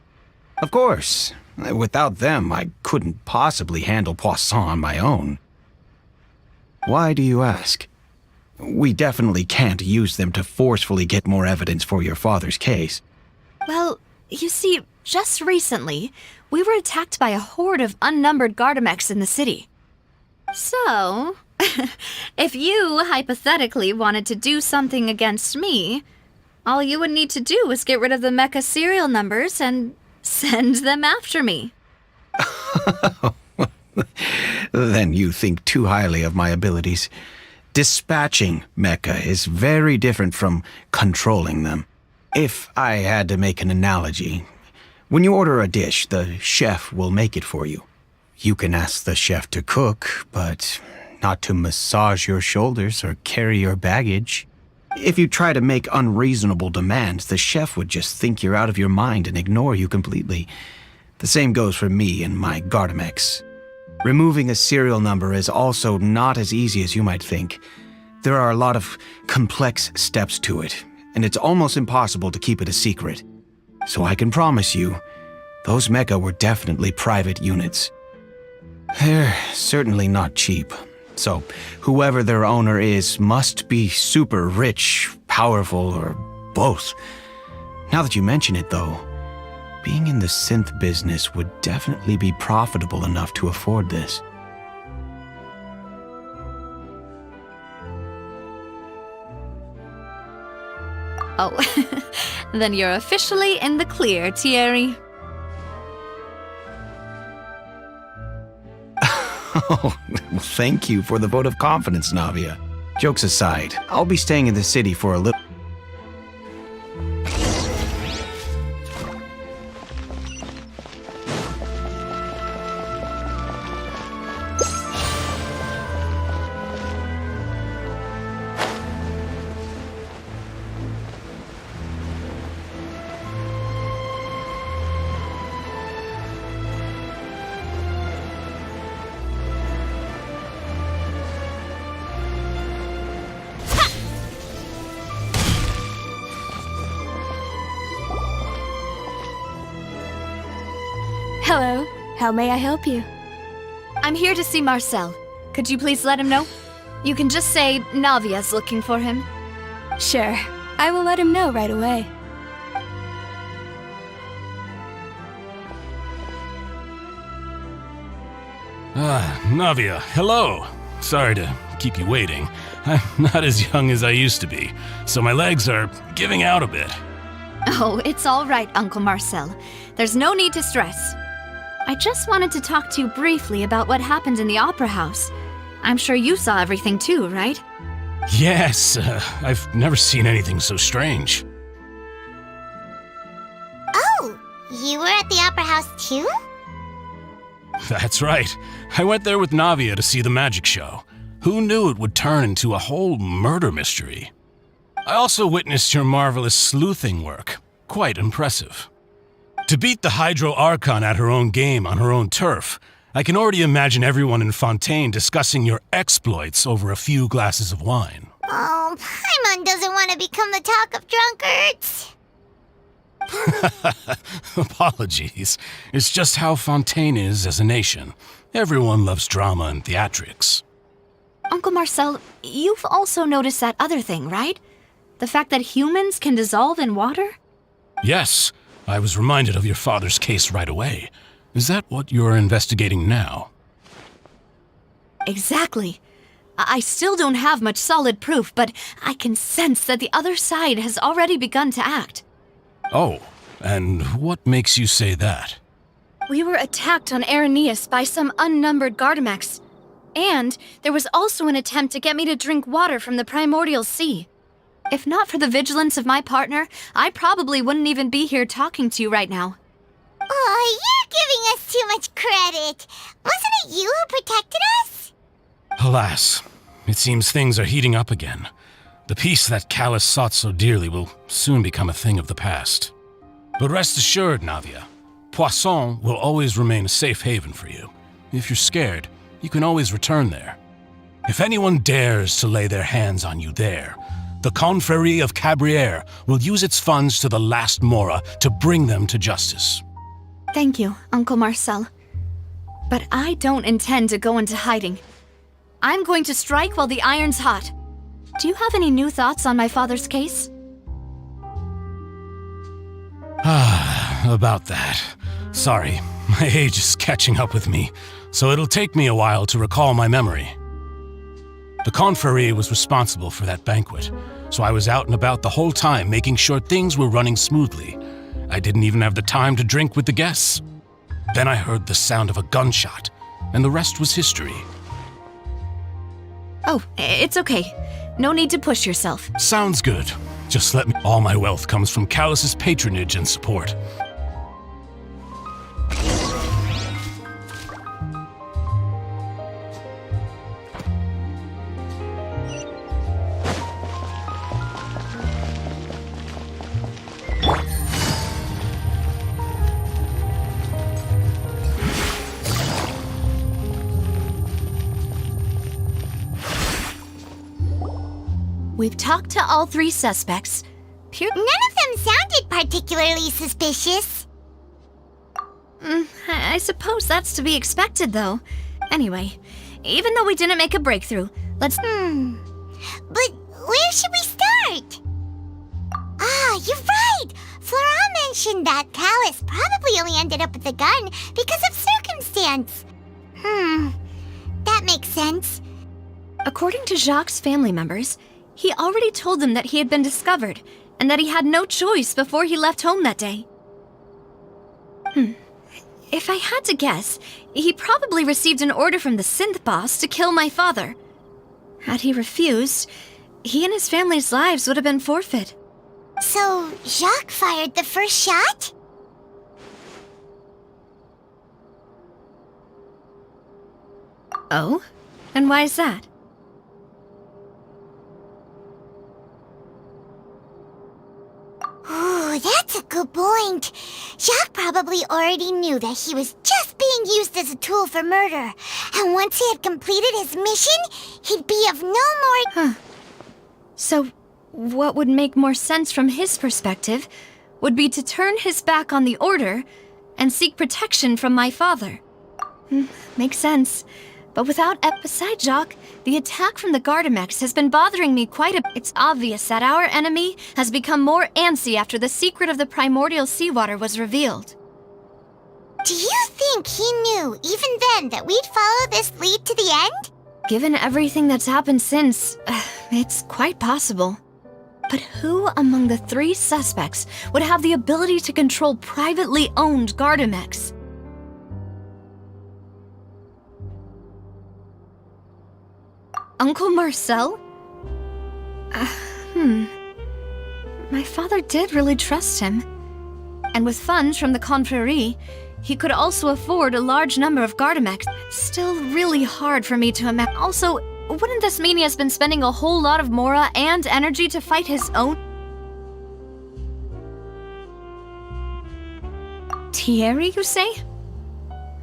Of course. Without them, I couldn't possibly handle Poisson on my own. Why do you ask? We definitely can't use them to forcefully get more evidence for your father's case. Well, You see, just recently, we were attacked by a horde of unnumbered Gardamex in the city. So, if you hypothetically wanted to do something against me, all you would need to do is get rid of the mecha serial numbers and send them after me. Then you think too highly of my abilities. Dispatching mecha is very different from controlling them. If I had to make an analogy, when you order a dish, the chef will make it for you. You can ask the chef to cook, but not to massage your shoulders or carry your baggage. If you try to make unreasonable demands, the chef would just think you're out of your mind and ignore you completely. The same goes for me and my Gardamex. Removing a serial number is also not as easy as you might think. There are a lot of complex steps to it, and it's almost impossible to keep it a secret. So I can promise you, those mecha were definitely private units. They're certainly not cheap. So whoever their owner is must be super rich, powerful, or both. Now that you mention it, though, being in the synth business would definitely be profitable enough to afford this. Oh, then you're officially in the clear, Thierry. Oh, thank you for the vote of confidence, Navia. Jokes aside, I'll be staying in the city for a little... Hello, how may I help you? I'm here to see Marcel. Could you please let him know? You can just say Navia's looking for him. Sure, I will let him know right away. Navia, hello. Sorry to keep you waiting. I'm not as young as I used to be, so my legs are giving out a bit. Oh, it's all right, Uncle Marcel. There's no need to stress. I just wanted to talk to you briefly about what happened in the Opera House. I'm sure you saw everything too, right? Yes, I've never seen anything so strange. Oh, you were at the Opera House too? That's right. I went there with Navia to see the magic show. Who knew it would turn into a whole murder mystery? I also witnessed your marvelous sleuthing work. Quite impressive. To beat the Hydro Archon at her own game on her own turf, I can already imagine everyone in Fontaine discussing your exploits over a few glasses of wine. Oh, Paimon doesn't want to become the talk of drunkards. Apologies. It's just how Fontaine is as a nation. Everyone loves drama and theatrics. Uncle Marcel, you've also noticed that other thing, right? The fact that humans can dissolve in water? Yes, I was reminded of your father's case right away. Is that what you're investigating now? Exactly. I still don't have much solid proof, but I can sense that the other side has already begun to act. Oh, and what makes you say that? We were attacked on Araneus by some unnumbered Gardamex. And there was also an attempt to get me to drink water from the primordial sea. If not for the vigilance of my partner, I probably wouldn't even be here talking to you right now. Oh, you're giving us too much credit. Wasn't it you who protected us? Alas, it seems things are heating up again. The peace that Callus sought so dearly will soon become a thing of the past. But rest assured, Navia, Poisson will always remain a safe haven for you. If you're scared, you can always return there. If anyone dares to lay their hands on you there, the Confrérie of Cabrières will use its funds to the last Mora to bring them to justice. Thank you, Uncle Marcel. But I don't intend to go into hiding. I'm going to strike while the iron's hot. Do you have any new thoughts on my father's case? about that. Sorry, my age is catching up with me, so it'll take me a while to recall my memory. The confrérie was responsible for that banquet, so I was out and about the whole time making sure things were running smoothly. I didn't even have the time to drink with the guests. Then I heard the sound of a gunshot, and the rest was history. Oh, it's okay. No need to push yourself. Sounds good. Just let me. All my wealth comes from Callus's patronage and support. We've talked to all 3 suspects. None of them sounded particularly suspicious. I suppose that's to be expected, though. Anyway, even though we didn't make a breakthrough, let's... But where should we start? Ah, you're right! Flora mentioned that Callus probably only ended up with the gun because of circumstance. That makes sense. According to Jacques' family members, he already told them that he had been discovered, and that he had no choice before he left home that day. If I had to guess, he probably received an order from the synth boss to kill my father. Had he refused, he and his family's lives would have been forfeit. So, Jacques fired the first shot? Oh? And why is that? Ooh, that's a good point. Jacques probably already knew that he was just being used as a tool for murder. And once he had completed his mission, he'd be of no more... So, what would make more sense from his perspective would be to turn his back on the order and seek protection from my father. Makes sense. But besides Jacques, the attack from the Gardamex has been bothering me quite a bit. It's obvious that our enemy has become more antsy after the secret of the primordial seawater was revealed. Do you think he knew, even then, that we'd follow this lead to the end? Given everything that's happened since, it's quite possible. But who among the 3 suspects would have the ability to control privately owned Gardamex? Uncle Marcel? My father did really trust him. And with funds from the confrérie, he could also afford a large number of Gardamex. Still really hard for me to imagine. Also, wouldn't this mean he has been spending a whole lot of mora and energy to fight his own? Thierry, you say?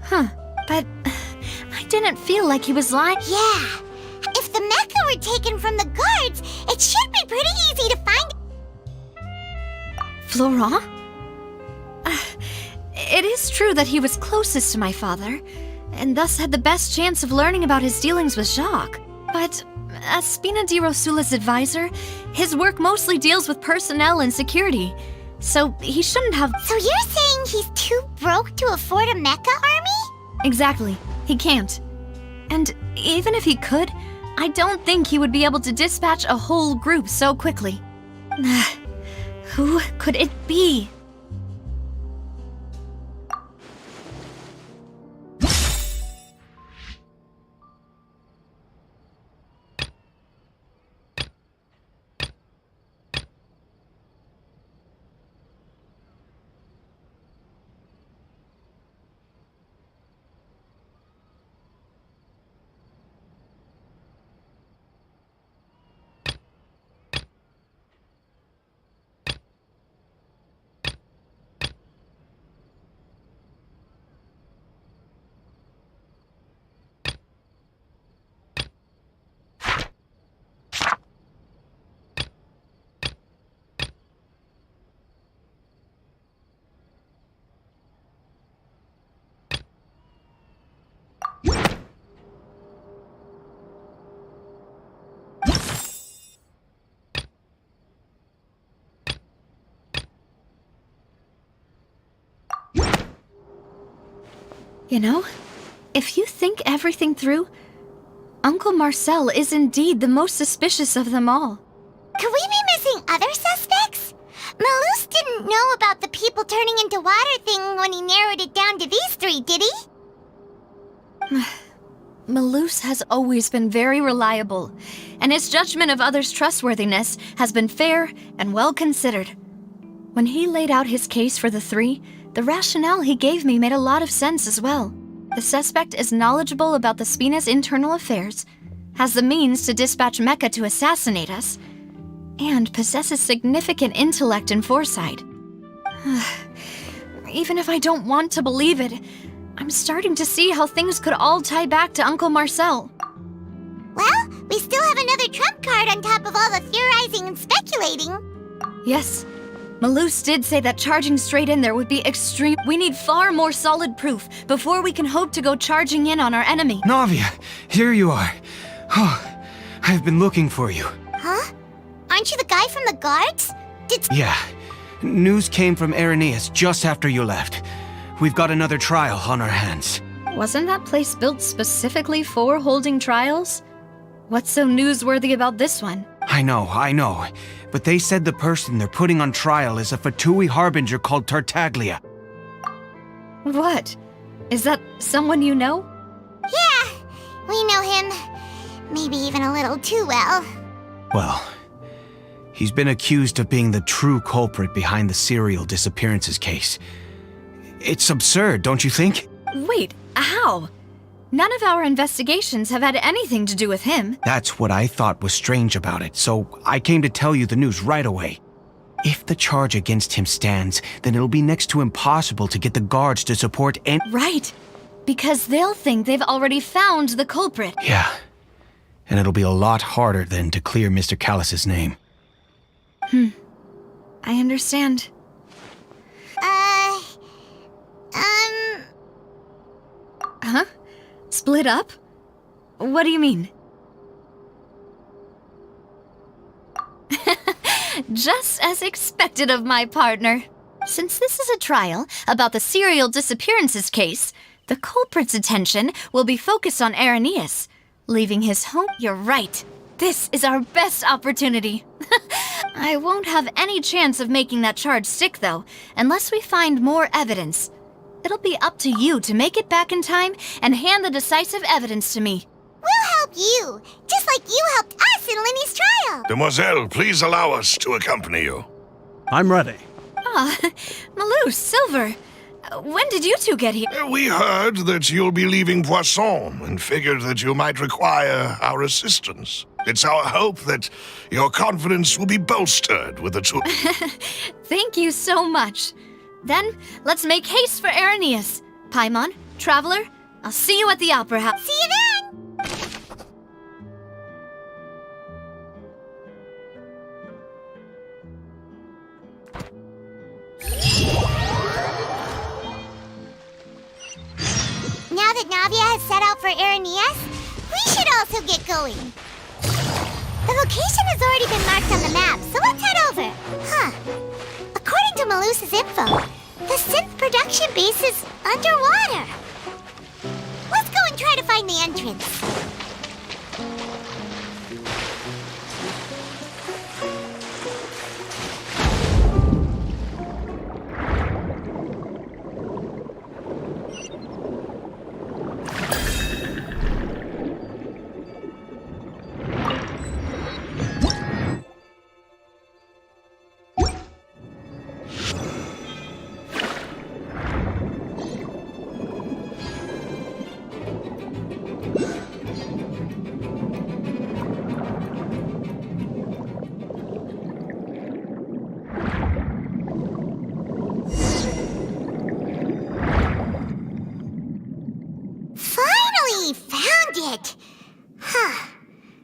But I didn't feel like he was lying. Yeah. If the mecha were taken from the guards, it should be pretty easy to find. Florent? It is true that he was closest to my father, and thus had the best chance of learning about his dealings with Jacques. But as Spina di Rosula's advisor, his work mostly deals with personnel and security, so he shouldn't have... So you're saying he's too broke to afford a mecha army? Exactly. He can't. And even if he could, I don't think he would be able to dispatch a whole group so quickly. Who could it be? You know, if you think everything through, Uncle Marcel is indeed the most suspicious of them all. Could we be missing other suspects? Malus didn't know about the people turning into water thing when he narrowed it down to these three, did he? Malus has always been very reliable, and his judgment of others' trustworthiness has been fair and well considered. When he laid out his case for the three, the rationale he gave me made a lot of sense as well. The suspect is knowledgeable about the Spina's internal affairs, has the means to dispatch Mecha to assassinate us, and possesses significant intellect and foresight. Even if I don't want to believe it, I'm starting to see how things could all tie back to Uncle Marcel. Well, we still have another trump card on top of all the theorizing and speculating. Yes, Malus did say that charging straight in there would be extreme. We need far more solid proof before we can hope to go charging in on our enemy. Navia, here you are. Oh, I've been looking for you. Huh? Aren't you the guy from the guards? Yeah. News came from Irenaeus just after you left. We've got another trial on our hands. Wasn't that place built specifically for holding trials? What's so newsworthy about this one? I know. But they said the person they're putting on trial is a Fatui harbinger called Tartaglia. What? Is that someone you know? Yeah, we know him. Maybe even a little too well. Well, he's been accused of being the true culprit behind the serial disappearances case. It's absurd, don't you think? Wait, how? None of our investigations have had anything to do with him. That's what I thought was strange about it, so I came to tell you the news right away. If the charge against him stands, then it'll be next to impossible to get the guards to support any— Right, because they'll think they've already found the culprit. Yeah, and it'll be a lot harder then to clear Mr. Callus's name. I understand. Huh? Split up? What do you mean? Just as expected of my partner. Since this is a trial about the serial disappearances case, the culprit's attention will be focused on Irenaeus, leaving his home. You're right. This is our best opportunity. I won't have any chance of making that charge stick, though, unless we find more evidence. It'll be up to you to make it back in time and hand the decisive evidence to me. We'll help you, just like you helped us in Linny's trial. Demoiselle, please allow us to accompany you. I'm ready. Malus, Silver, when did you two get here? We heard that you'll be leaving Poisson and figured that you might require our assistance. It's our hope that your confidence will be bolstered with the tour. Thank you so much. Then, let's make haste for Irenaeus. Paimon, Traveler, I'll see you at the Opera House. See you then! Now that Navia has set out for Irenaeus, we should also get going. The location has already been marked on the map, so let's head over. According to Malus's info, the synth production base is underwater. Let's go and try to find the entrance.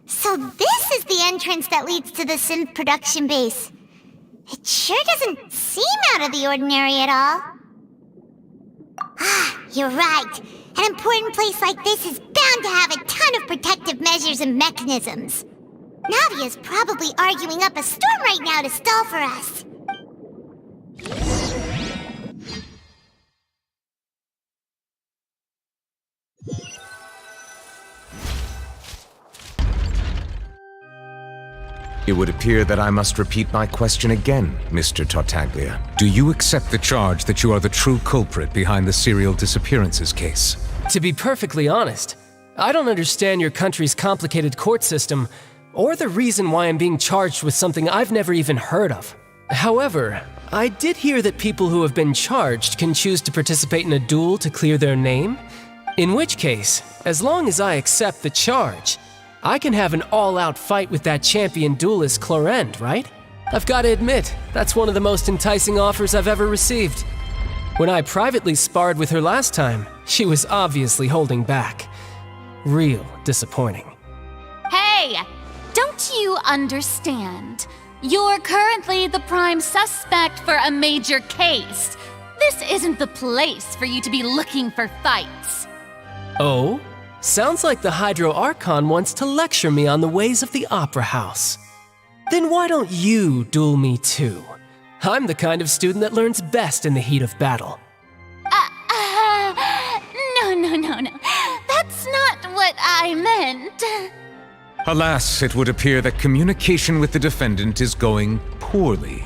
So this is the entrance that leads to the synth production base. It sure doesn't seem out of the ordinary at all. You're right. An important place like this is bound to have a ton of protective measures and mechanisms. Navia's probably arguing up a storm right now to stall for us. It would appear that I must repeat my question again, Mr. Tartaglia. Do you accept the charge that you are the true culprit behind the serial disappearances case? To be perfectly honest, I don't understand your country's complicated court system, or the reason why I'm being charged with something I've never even heard of. However, I did hear that people who have been charged can choose to participate in a duel to clear their name, in which case, as long as I accept the charge, I can have an all-out fight with that champion duelist Clorend, right? I've got to admit, that's one of the most enticing offers I've ever received. When I privately sparred with her last time, she was obviously holding back. Real disappointing. Hey! Don't you understand? You're currently the prime suspect for a major case. This isn't the place for you to be looking for fights. Oh? Sounds like the Hydro Archon wants to lecture me on the ways of the Opera House. Then why don't you duel me too? I'm the kind of student that learns best in the heat of battle. No. That's not what I meant. Alas, it would appear that communication with the defendant is going poorly,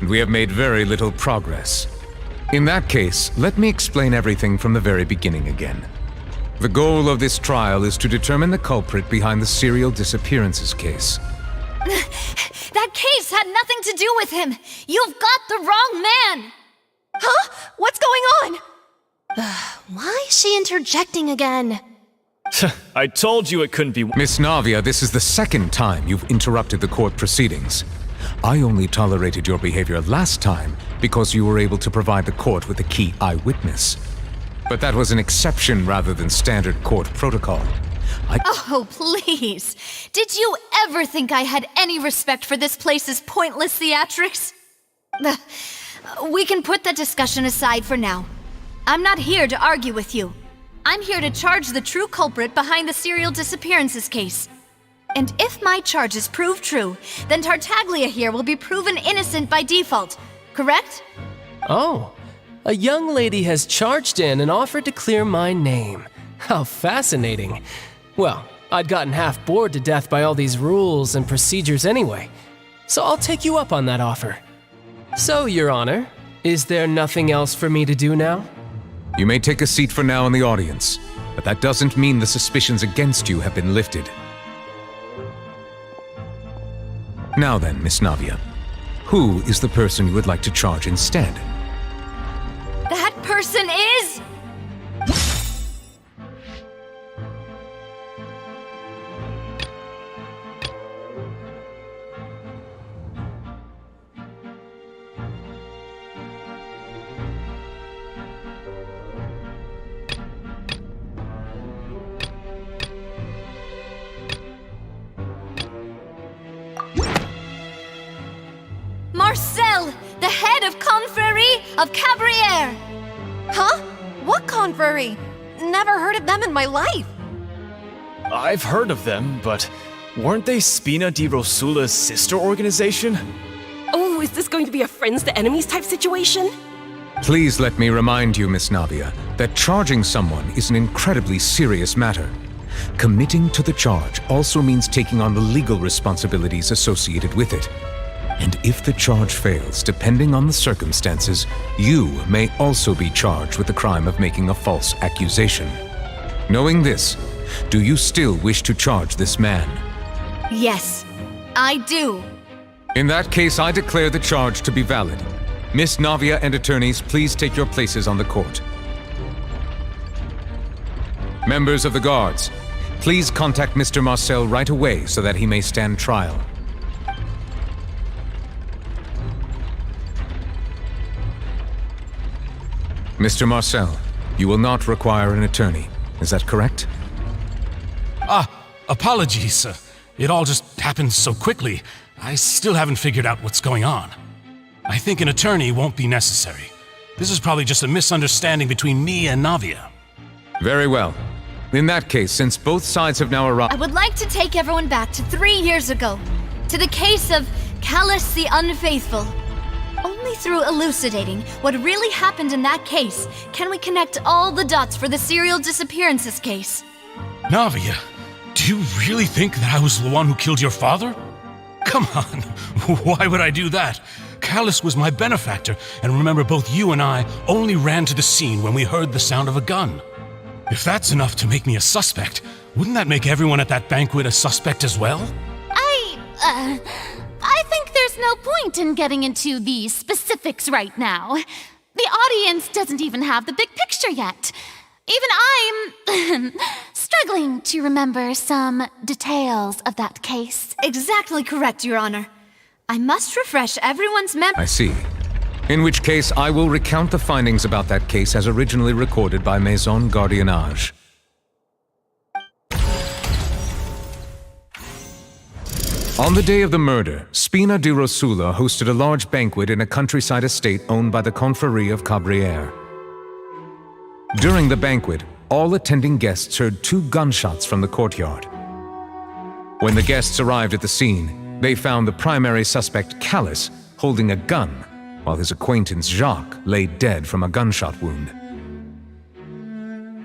and we have made very little progress. In that case, let me explain everything from the very beginning again. The goal of this trial is to determine the culprit behind the serial disappearances case. That case had nothing to do with him! You've got the wrong man! Huh? What's going on? Why is she interjecting again? I told you it couldn't be. Miss Navia, this is the second time you've interrupted the court proceedings. I only tolerated your behavior last time because you were able to provide the court with a key eyewitness. But that was an exception rather than standard court protocol. Oh, please. Did you ever think I had any respect for this place's pointless theatrics? We can put that discussion aside for now. I'm not here to argue with you. I'm here to charge the true culprit behind the serial disappearances case. And if my charges prove true, then Tartaglia here will be proven innocent by default, correct? Oh, a young lady has charged in and offered to clear my name. How fascinating. Well, I'd gotten half bored to death by all these rules and procedures anyway, so I'll take you up on that offer. So, Your Honor, is there nothing else for me to do now? You may take a seat for now in the audience, but that doesn't mean the suspicions against you have been lifted. Now then, Miss Navia, who is the person you would like to charge instead? That person is... Marcel, the head of Confrérie of Cabrières! Huh? What confrérie? Never heard of them in my life. I've heard of them, but weren't they Spina di Rosula's sister organization? Oh, is this going to be a friends to enemies type situation? Please let me remind you, Miss Navia, that charging someone is an incredibly serious matter. Committing to the charge also means taking on the legal responsibilities associated with it. And if the charge fails, depending on the circumstances, you may also be charged with the crime of making a false accusation. Knowing this, do you still wish to charge this man? Yes, I do. In that case, I declare the charge to be valid. Miss Navia and attorneys, please take your places on the court. Members of the guards, please contact Mr. Marcel right away so that he may stand trial. Mr. Marcel, you will not require an attorney. Is that correct? Apologies. It all just happened so quickly. I still haven't figured out what's going on. I think an attorney won't be necessary. This is probably just a misunderstanding between me and Navia. Very well. In that case, since both sides have now arrived... I would like to take everyone back to 3 years ago, to the case of Callus the Unfaithful. Only through elucidating what really happened in that case can we connect all the dots for the serial disappearances case. Navia, do you really think that I was the one who killed your father? Come on, why would I do that? Callus was my benefactor, and remember, both you and I only ran to the scene when we heard the sound of a gun. If that's enough to make me a suspect, wouldn't that make everyone at that banquet a suspect as well? I think there's no point in getting into the specifics right now. The audience doesn't even have the big picture yet. Even I'm struggling to remember some details of that case. Exactly correct, Your Honor. I must refresh everyone's memory. I see. In which case, I will recount the findings about that case as originally recorded by Maison Gardiennage. On the day of the murder, Spina di Rosula hosted a large banquet in a countryside estate owned by the Confrérie of Cabrières. During the banquet, all attending guests heard 2 gunshots from the courtyard. When the guests arrived at the scene, they found the primary suspect, Callus, holding a gun, while his acquaintance Jacques lay dead from a gunshot wound.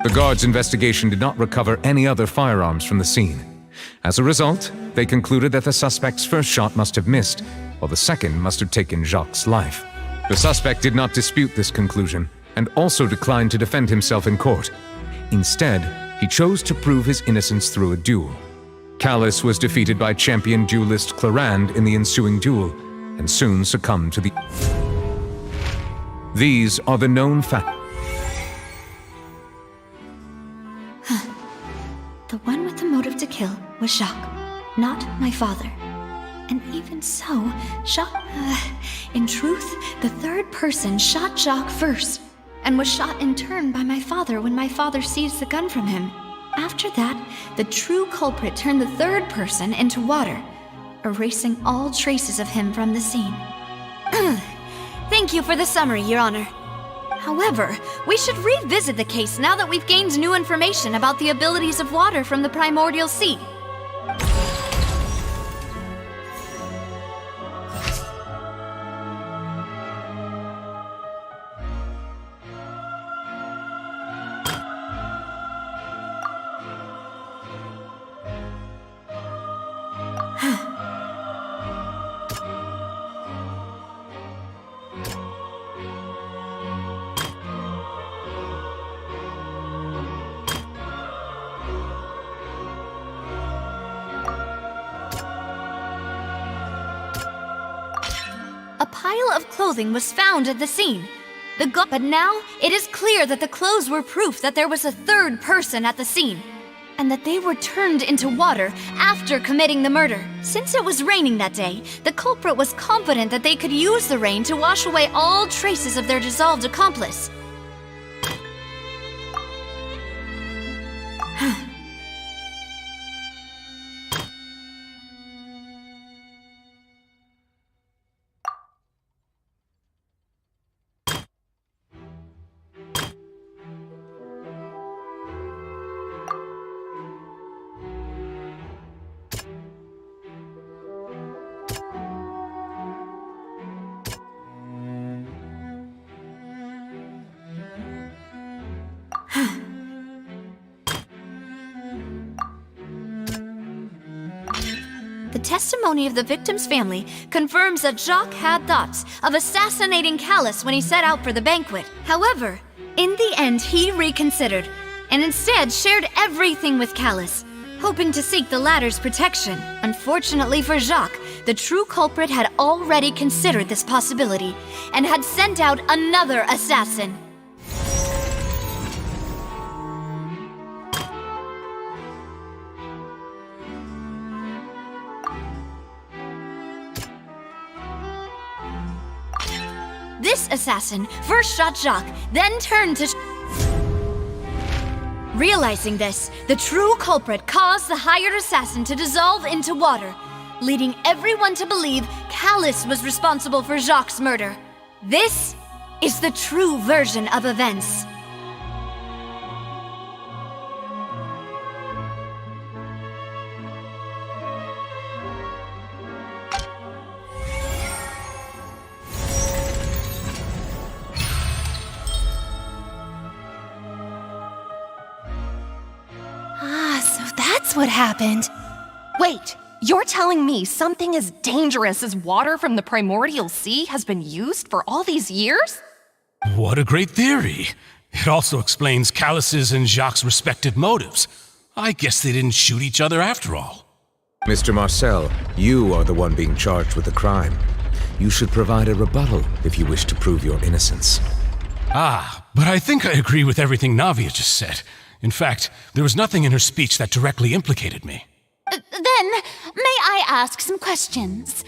The guards' investigation did not recover any other firearms from the scene. As a result, they concluded that the suspect's first shot must have missed, while the second must have taken Jacques' life. The suspect did not dispute this conclusion, and also declined to defend himself in court. Instead, he chose to prove his innocence through a duel. Callus was defeated by champion duelist Clarande in the ensuing duel, and soon succumbed to the... These are the known facts. The one with the motive to kill was Jacques, not my father. And even so, Jacques... in truth, the third person shot Jacques first, and was shot in turn by my father when my father seized the gun from him. After that, the true culprit turned the third person into water, erasing all traces of him from the scene. Thank you for the summary, Your Honor. However, we should revisit the case now that we've gained new information about the abilities of water from the primordial sea. A pile of clothing was found at the scene. But now, it is clear that the clothes were proof that there was a third person at the scene, and that they were turned into water after committing the murder. Since it was raining that day, the culprit was confident that they could use the rain to wash away all traces of their dissolved accomplice. The testimony of the victim's family confirms that Jacques had thoughts of assassinating Callus when he set out for the banquet. However, in the end, he reconsidered and instead shared everything with Callus, hoping to seek the latter's protection. Unfortunately for Jacques, the true culprit had already considered this possibility and had sent out another assassin. This assassin first shot Jacques, then turned to... Realizing this, the true culprit caused the hired assassin to dissolve into water, leading everyone to believe Callus was responsible for Jacques' murder. This is the true version of events. So that's what happened. Wait, You're telling me something as dangerous as water from the primordial sea has been used for all these years? What a great theory. It also explains Callus's and Jacques' respective motives. I guess they didn't shoot each other after all. Mr. Marcel, you are the one being charged with the crime. You should provide a rebuttal if you wish to prove your innocence. But I think I agree with everything Navia just said. In fact, there was nothing in her speech that directly implicated me. Then, may I ask some questions?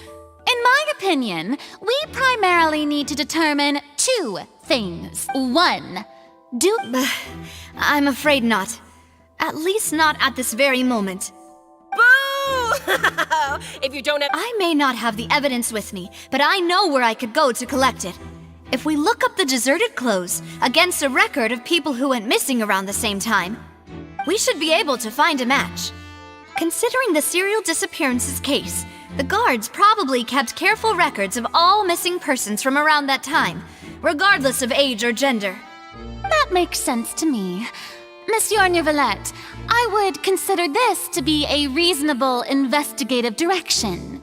In my opinion, we primarily need to determine two things. One, I'm afraid not. At least not at this very moment. Boo! If you don't have— I may not have the evidence with me, but I know where I could go to collect it. If we look up the deserted clothes against a record of people who went missing around the same time, we should be able to find a match. Considering the serial disappearances case, the guards probably kept careful records of all missing persons from around that time, regardless of age or gender. That makes sense to me. Monsieur Neuvillette, I would consider this to be a reasonable investigative direction.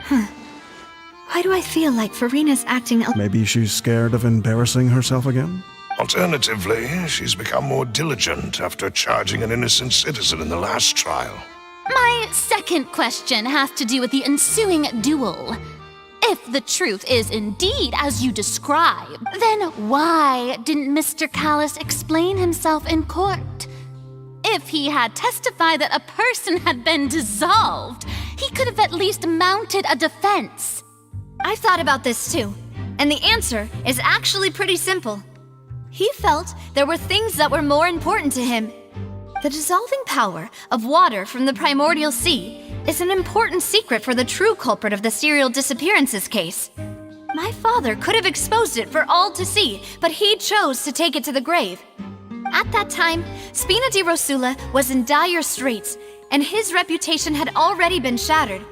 Why do I feel like Farina's acting— Maybe she's scared of embarrassing herself again? Alternatively, she's become more diligent after charging an innocent citizen in the last trial. My second question has to do with the ensuing duel. If the truth is indeed as you describe, then why didn't Mr. Callus explain himself in court? If he had testified that a person had been dissolved, he could have at least mounted a defense. I've thought about this too, and the answer is actually pretty simple. He felt there were things that were more important to him. The dissolving power of water from the primordial sea is an important secret for the true culprit of the serial disappearances case. My father could have exposed it for all to see, but he chose to take it to the grave. At that time, Spina di Rosula was in dire straits, and his reputation had already been shattered.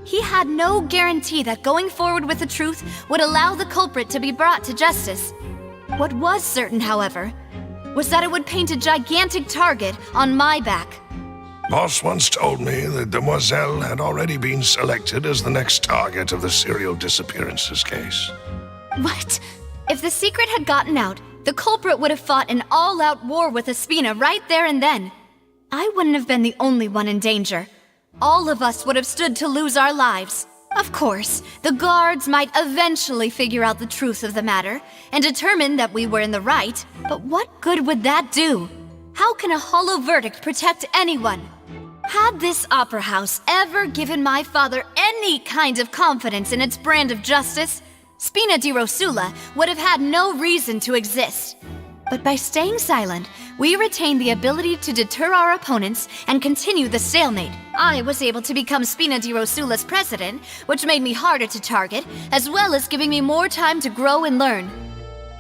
He had no guarantee that going forward with the truth would allow the culprit to be brought to justice. What was certain, however, was that it would paint a gigantic target on my back. Boss once told me that Demoiselle had already been selected as the next target of the serial disappearances case. What? If the secret had gotten out, the culprit would have fought an all-out war with Espina right there and then. I wouldn't have been the only one in danger. All of us would have stood to lose our lives. Of course, the guards might eventually figure out the truth of the matter and determine that we were in the right, but what good would that do? How can a hollow verdict protect anyone? Had this opera house ever given my father any kind of confidence in its brand of justice, Spina di Rosula would have had no reason to exist. But by staying silent, we retained the ability to deter our opponents and continue the stalemate. I was able to become Spina di Rosula's president, which made me harder to target, as well as giving me more time to grow and learn.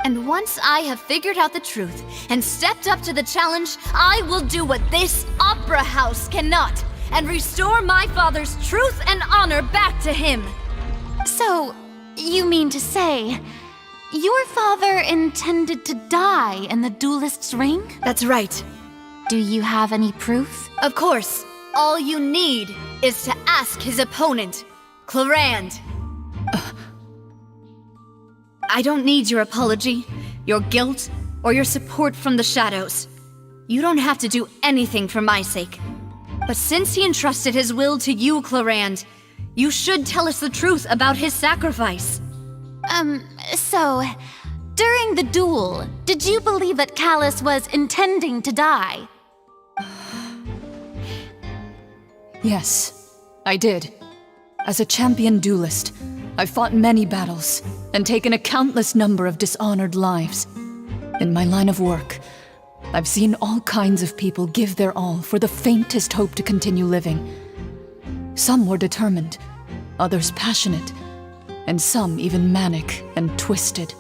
And once I have figured out the truth and stepped up to the challenge, I will do what this opera house cannot, and restore my father's truth and honor back to him. So, you mean to say, your father intended to die in the duelist's ring? That's right. Do you have any proof? Of course. All you need is to ask his opponent, Clarand. I don't need your apology, your guilt, or your support from the shadows. You don't have to do anything for my sake. But since he entrusted his will to you, Clarand, you should tell us the truth about his sacrifice. So, during the duel, did you believe that Callus was intending to die? Yes, I did. As a champion duelist, I've fought many battles and taken a countless number of dishonored lives. In my line of work, I've seen all kinds of people give their all for the faintest hope to continue living. Some were determined, others passionate, and some even manic and twisted.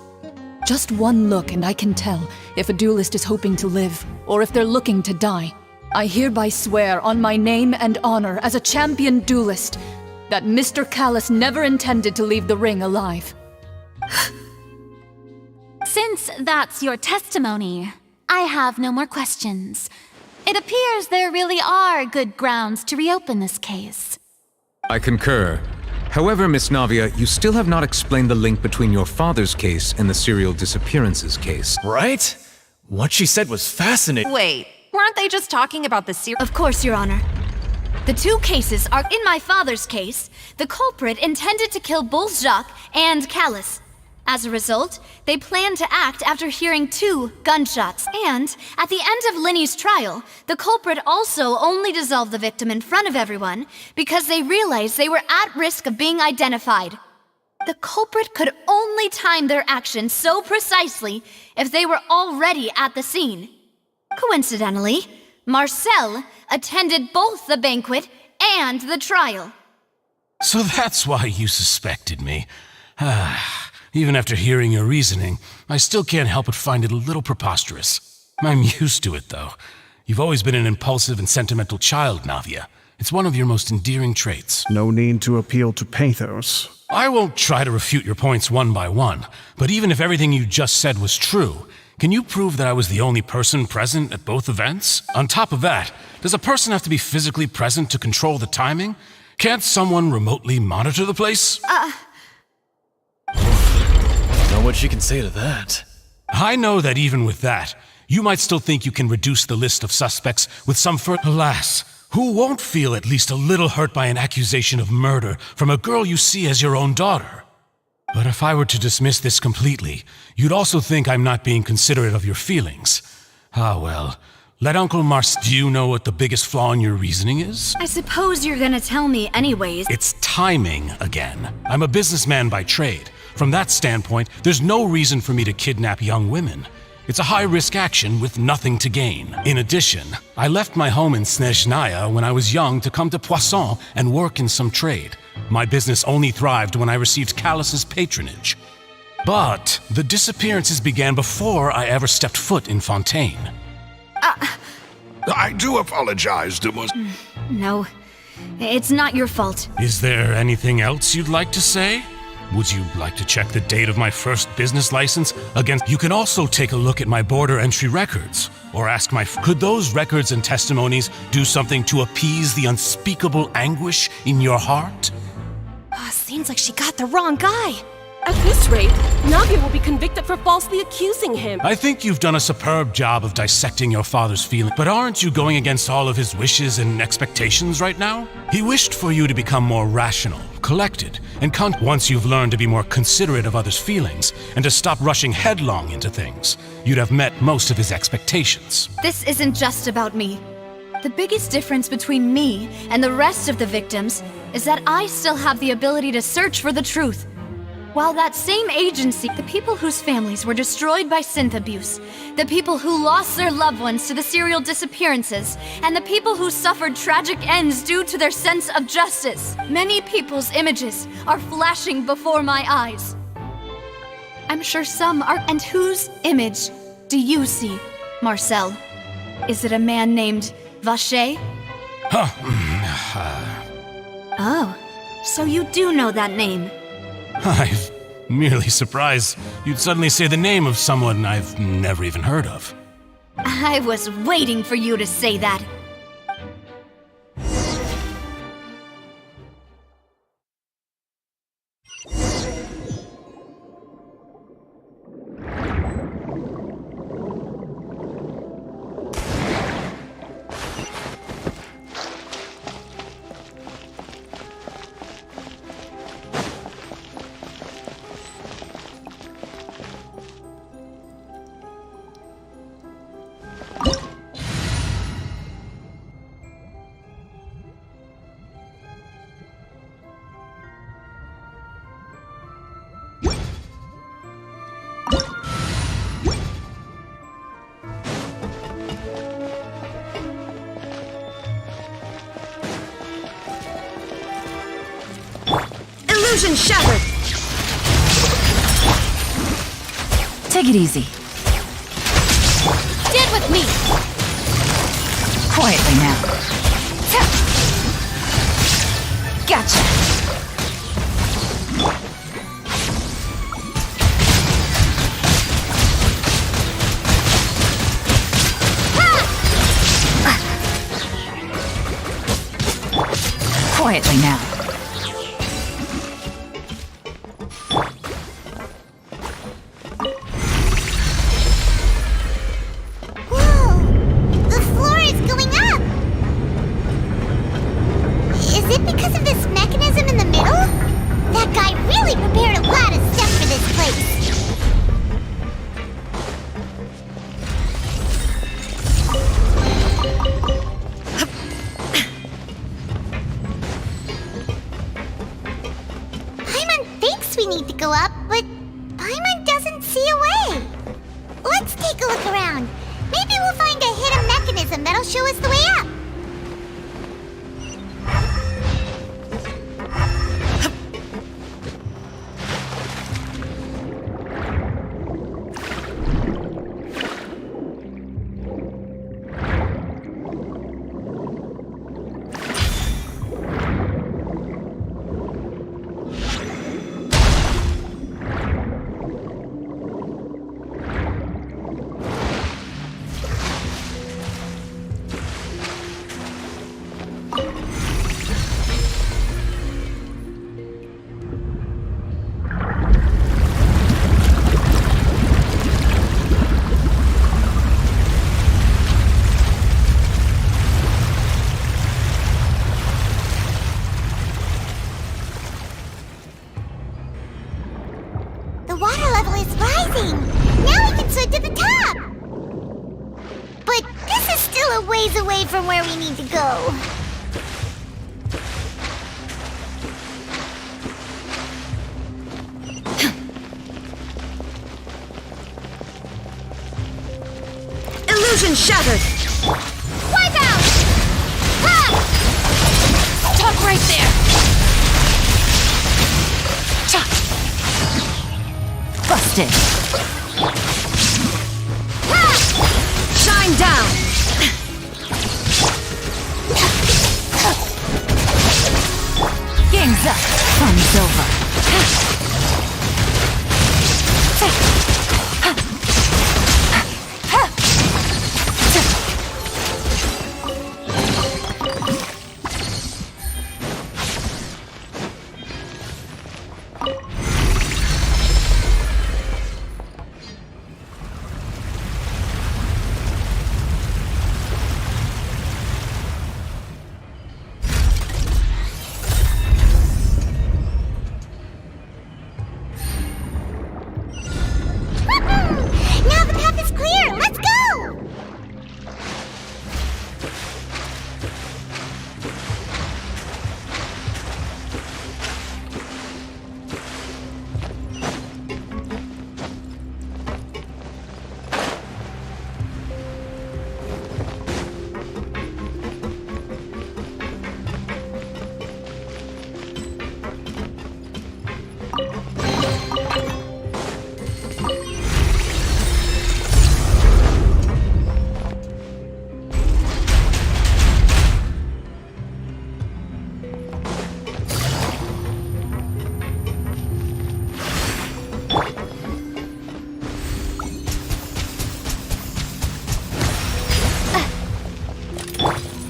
Just one look and I can tell if a duelist is hoping to live or if they're looking to die. I hereby swear on my name and honor as a champion duelist that Mr. Callus never intended to leave the ring alive. Since that's your testimony, I have no more questions. It appears there really are good grounds to reopen this case. I concur. However, Miss Navia, you still have not explained the link between your father's case and the serial disappearances case. Right? What she said was fascinating. Wait, weren't they just talking about the serial? Of course, Your Honor. The two cases are in my father's case. The culprit intended to kill both Jacques and Callus. As a result, they planned to act after hearing 2 gunshots. And at the end of Linny's trial, the culprit also only dissolved the victim in front of everyone because they realized they were at risk of being identified. The culprit could only time their actions so precisely if they were already at the scene. Coincidentally, Marcel attended both the banquet and the trial. So that's why you suspected me. Even after hearing your reasoning, I still can't help but find it a little preposterous. I'm used to it, though. You've always been an impulsive and sentimental child, Navia. It's one of your most endearing traits. No need to appeal to pathos. I won't try to refute your points one by one, but even if everything you just said was true, can you prove that I was the only person present at both events? On top of that, does a person have to be physically present to control the timing? Can't someone remotely monitor the place? Know what she can say to that. I know that even with that, you might still think you can reduce the list of suspects with some Alas, who won't feel at least a little hurt by an accusation of murder from a girl you see as your own daughter? But if I were to dismiss this completely, you'd also think I'm not being considerate of your feelings. Ah well, let Uncle Mars... Do you know what the biggest flaw in your reasoning is? I suppose you're gonna tell me anyways. It's timing again. I'm a businessman by trade. From that standpoint, there's no reason for me to kidnap young women. It's a high-risk action with nothing to gain. In addition, I left my home in Snezhnaya when I was young to come to Poisson and work in some trade. My business only thrived when I received Callus's patronage. But the disappearances began before I ever stepped foot in Fontaine. I do apologize, Demoiselle. No, it's not your fault. Is there anything else you'd like to say? Would you like to check the date of my first business license against... You can also take a look at my border entry records, or ask my... Could those records and testimonies do something to appease the unspeakable anguish in your heart? Seems like she got the wrong guy. At this rate, Navia will be convicted for falsely accusing him. I think you've done a superb job of dissecting your father's feelings, but aren't you going against all of his wishes and expectations right now? He wished for you to become more rational, collected, and once you've learned to be more considerate of others' feelings and to stop rushing headlong into things, you'd have met most of his expectations. This isn't just about me. The biggest difference between me and the rest of the victims is that I still have the ability to search for the truth. While that same agency, the people whose families were destroyed by synth abuse, the people who lost their loved ones to the serial disappearances, and the people who suffered tragic ends due to their sense of justice, many people's images are flashing before my eyes. I'm sure some are. And whose image do you see, Marcel? Is it a man named Vacher? Oh, so you do know that name. I'm merely surprised you'd suddenly say the name of someone I've never even heard of. I was waiting for you to say that. Illusion shattered! Take it easy. Stand with me! Quietly now. Gotcha. Quietly now. because of this mechanism in the middle? That guy really prepared a lot of stuff for this place. Paimon thinks we need to go up, but Paimon doesn't see a way. Let's take a look around. Maybe we'll find a hidden mechanism that'll show us the way up. The water level is rising! Now we can swim to the top! But this is still a ways away from where we need to go. Illusion shattered! Wipe out! Ha! Stop right there! Busted! Shine down! Game's up! Fun's over! Now the path is clear! Let's go!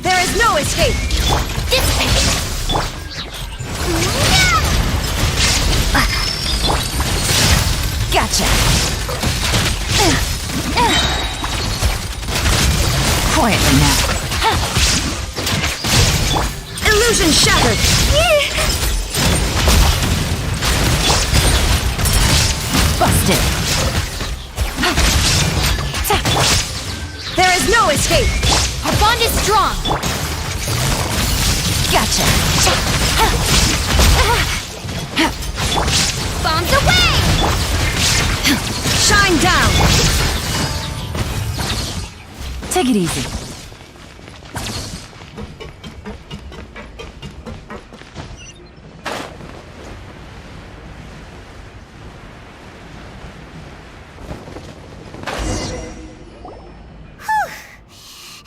There is no escape! This way! Gotcha! Quietly now. Illusion shattered! Busted! There is no escape! Our bond is strong! Gotcha! Bombs away! Shine down! Take it easy.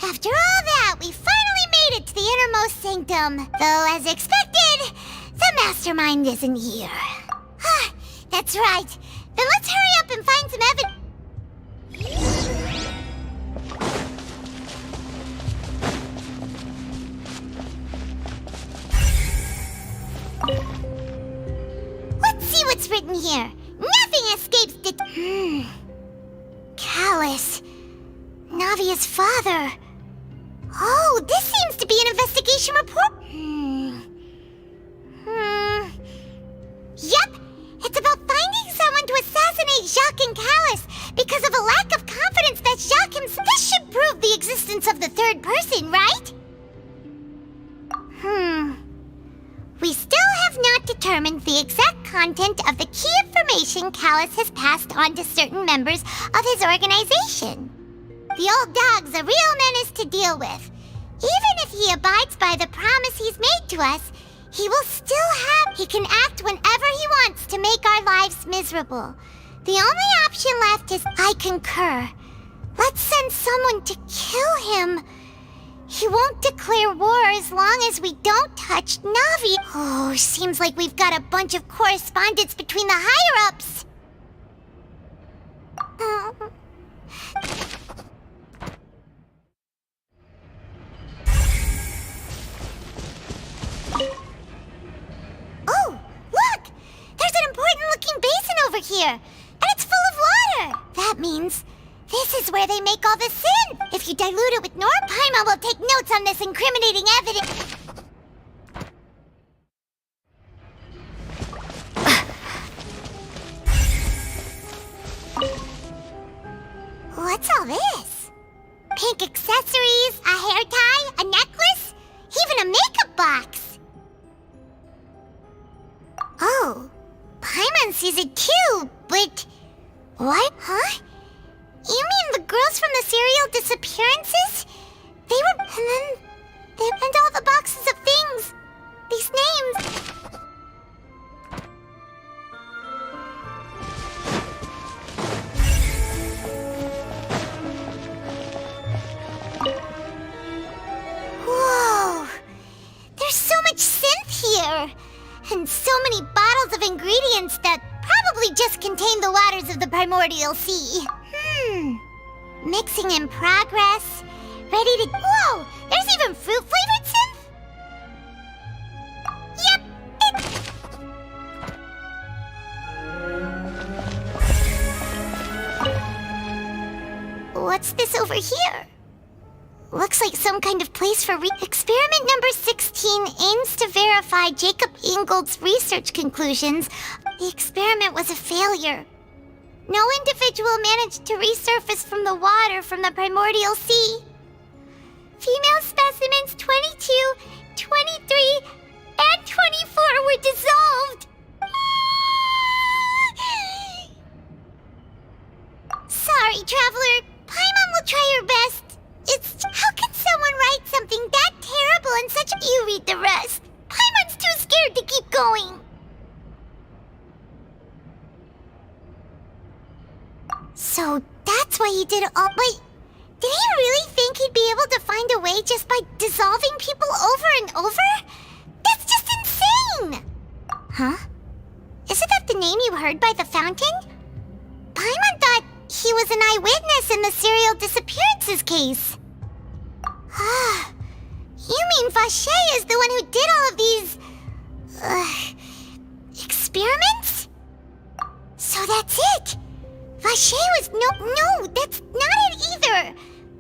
After all that, we finally made it to the innermost sanctum. Though, as expected, the mastermind isn't here. That's right. Then let's hurry up and find some evidence. Let's see what's written here. Nothing escapes Callus. Navia's father. Oh, this seems to be an investigation report. determined the exact content of the key information Callus has passed on to certain members of his organization. The old dog's a real menace to deal with. Even if he abides by the promise he's made to us, he can act whenever he wants to make our lives miserable. The only option left is I concur. Let's send someone to kill him. He won't declare war as long as we don't touch Navi. Oh, seems like we've got a bunch of correspondence between the higher-ups. Oh, look! There's an important-looking basin over here, and it's full of water. That means this is where they make all the sin. If you dilute it with Nor, Paimon will take notes on this incriminating evidence. What's all this? Pink accessories, a hair tie, a necklace, even a makeup box. Oh, Paimon sees it too, but... What? Huh? You mean the girls from the serial disappearances? They were... And all the boxes of things. These names. Whoa! There's so much synth here. And so many bottles of ingredients that probably just contain the waters of the primordial sea. Mixing in progress. Ready to... Whoa! There's even fruit-flavored synth? Yep, What's this over here? Looks like some kind of place for Experiment number 16 aims to verify Jacob Ingold's research conclusions. The experiment was a failure. No individual managed to resurface from the water from the primordial sea. Female specimens 22, 23, and 24 were dissolved. Sorry, Traveler. Paimon will try her best. How can someone write something that terrible in such a... You read the rest. Paimon's too scared to keep going. So that's why he did it all. But did he really think he'd be able to find a way just by dissolving people over and over? That's just insane! Huh? Isn't that the name you heard by the fountain? Paimon thought he was an eyewitness in the serial disappearances case. You mean Vache is the one who did all of these... experiments? So that's it! Vache was no, that's not it either!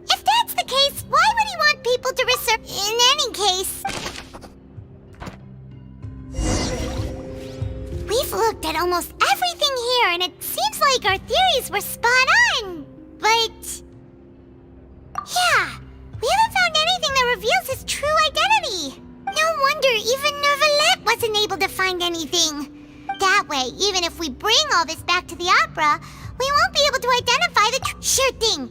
If that's the case, why would he want people to research... In any case... We've looked at almost everything here, and it seems like our theories were spot on, but... Yeah, we haven't found anything that reveals his true identity. No wonder even Nervalette wasn't able to find anything. That way, even if we bring all this back to the opera, we won't be able to identify the Sure thing.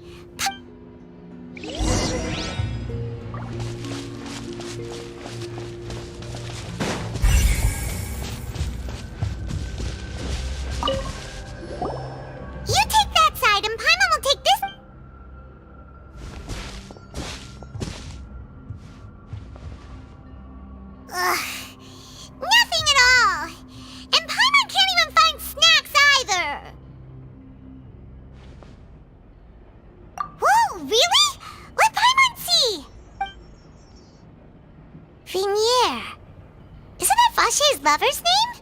You take that side, and Paimon will take this. Nothing at all. And Paimon can't even find snacks either. Whoa, really? Let Paimon see. Vinier. Isn't that Vache's lover's name?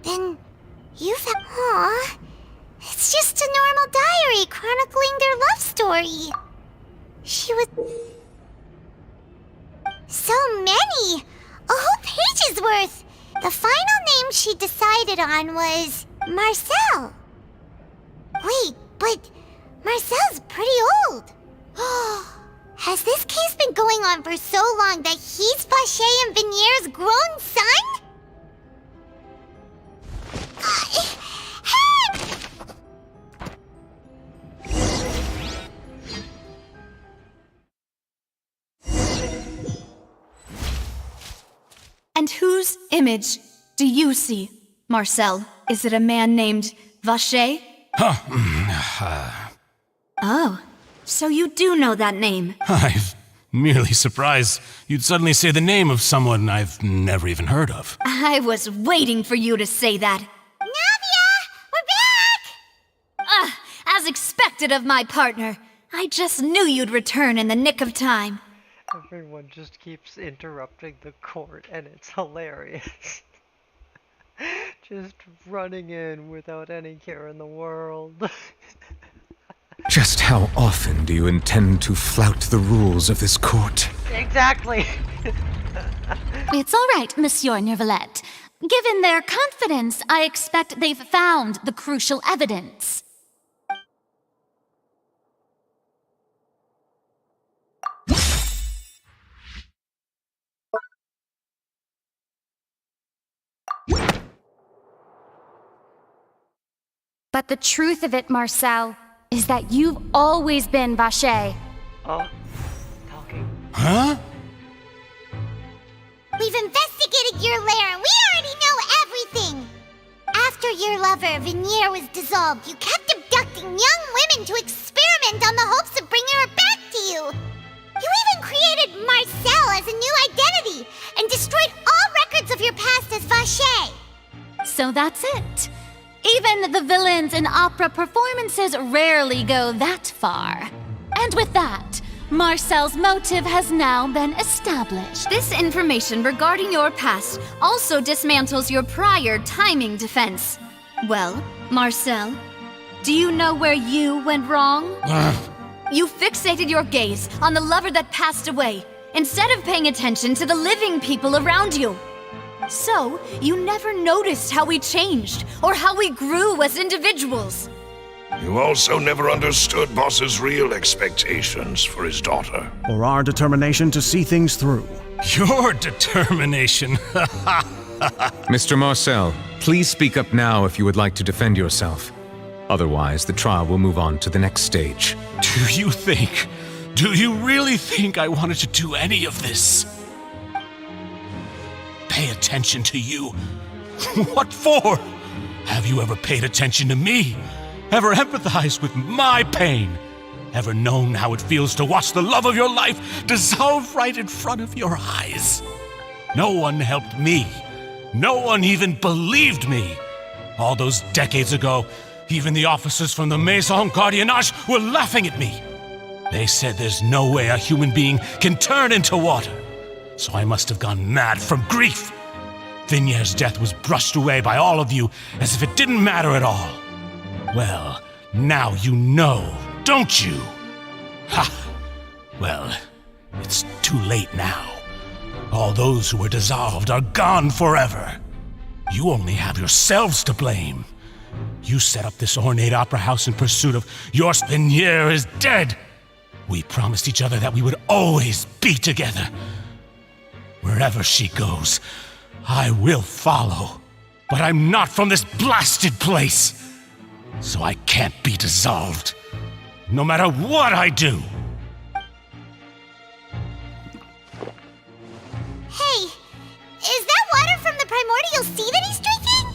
Then you found... Aw. It's just a normal diary chronicling their love story. She was... So many! A whole page's worth! The final name she decided on was... Marcel. Wait, but Marcel's pretty old. Has this case been going on for so long that he's Vache and Vinier's grown son? And whose image do you see, Marcel? Is it a man named Vacher? Oh, so you do know that name. I'm merely surprised you'd suddenly say the name of someone I've never even heard of. I was waiting for you to say that. Navia! We're back! As expected of my partner. I just knew you'd return in the nick of time. Everyone just keeps interrupting the court, and it's hilarious. Just running in without any care in the world. Just how often do you intend to flout the rules of this court? Exactly! It's all right, Monsieur Nervalette. Given their confidence, I expect they've found the crucial evidence. But the truth of it, Marcel, is that you've always been Vacher. Oh, talking. Huh? We've investigated your lair and we already know everything! After your lover, Venier, was dissolved, you kept abducting young women to experiment on the hopes of bringing her back to you! You even created Marcel as a new identity and destroyed all records of your past as Vacher! So that's it. Even the villains in opera performances rarely go that far. And with that, Marcel's motive has now been established. This information regarding your past also dismantles your prior timing defense. Well, Marcel, do you know where you went wrong? You fixated your gaze on the lover that passed away, instead of paying attention to the living people around you. So, you never noticed how we changed, or how we grew as individuals. You also never understood Boss's real expectations for his daughter. Or our determination to see things through. Your determination. Mr. Marcel, please speak up now if you would like to defend yourself. Otherwise, the trial will move on to the next stage. Do you really think I wanted to do any of this? Pay attention to you? What for? Have you ever paid attention to me? Ever empathized with my pain? Ever known how it feels to watch the love of your life dissolve right in front of your eyes? No one helped me. No one even believed me. All those decades ago, even the officers from the Maison Gardiennage were laughing at me. They said there's no way a human being can turn into water. So I must have gone mad from grief. Vinier's death was brushed away by all of you as if it didn't matter at all. Well, now you know, don't you? Ha! Well, it's too late now. All those who were dissolved are gone forever. You only have yourselves to blame. You set up this ornate opera house in pursuit of your Vinier is dead. We promised each other that we would always be together. Wherever she goes, I will follow. But I'm not from this blasted place. So I can't be dissolved. No matter what I do. Hey, is that water from the primordial sea that he's drinking?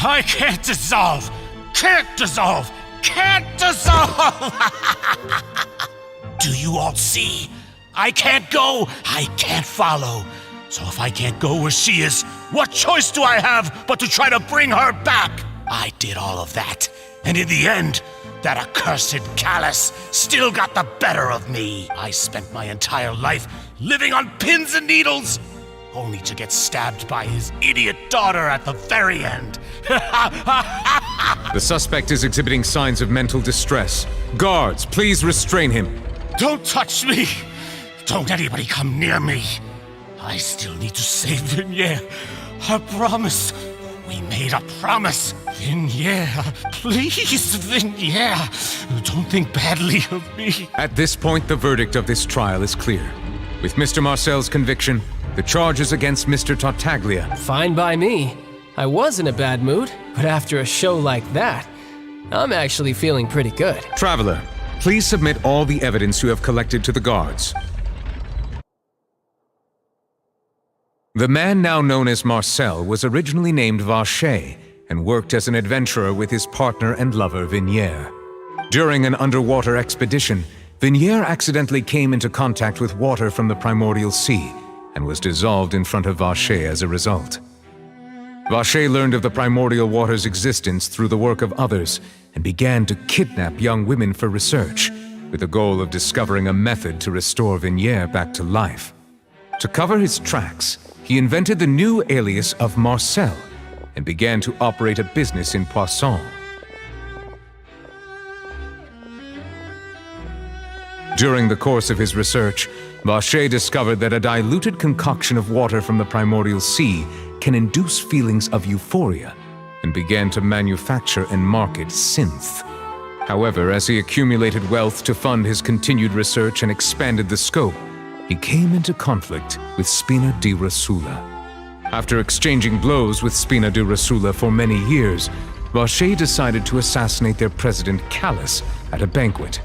I can't dissolve! Can't dissolve! Can't dissolve! Do you all see? I can't go! I can't follow! So if I can't go where she is, what choice do I have but to try to bring her back? I did all of that, and in the end, that accursed Callus still got the better of me. I spent my entire life living on pins and needles, only to get stabbed by his idiot daughter at the very end. The suspect is exhibiting signs of mental distress. Guards, please restrain him. Don't touch me! Don't anybody come near me! I still need to save Vinier. A promise. We made a promise. Vinier, please, Vinier. Don't think badly of me. At this point, the verdict of this trial is clear. With Mr. Marcel's conviction, the charges against Mr. Tartaglia. Fine by me. I was in a bad mood, but after a show like that, I'm actually feeling pretty good. Traveler, please submit all the evidence you have collected to the guards. The man now known as Marcel was originally named Vacher and worked as an adventurer with his partner and lover Vignier. During an underwater expedition, Vignier accidentally came into contact with water from the primordial sea and was dissolved in front of Vacher as a result. Vacher learned of the primordial water's existence through the work of others and began to kidnap young women for research, with the goal of discovering a method to restore Vignier back to life. To cover his tracks, he invented the new alias of Marcel and began to operate a business in Poisson. During the course of his research, Vacher discovered that a diluted concoction of water from the primordial sea can induce feelings of euphoria, and began to manufacture and market synth. However, as he accumulated wealth to fund his continued research and expanded the scope, he came into conflict with Spina di Rosula. After exchanging blows with Spina di Rosula for many years, Vacher decided to assassinate their president Callus at a banquet.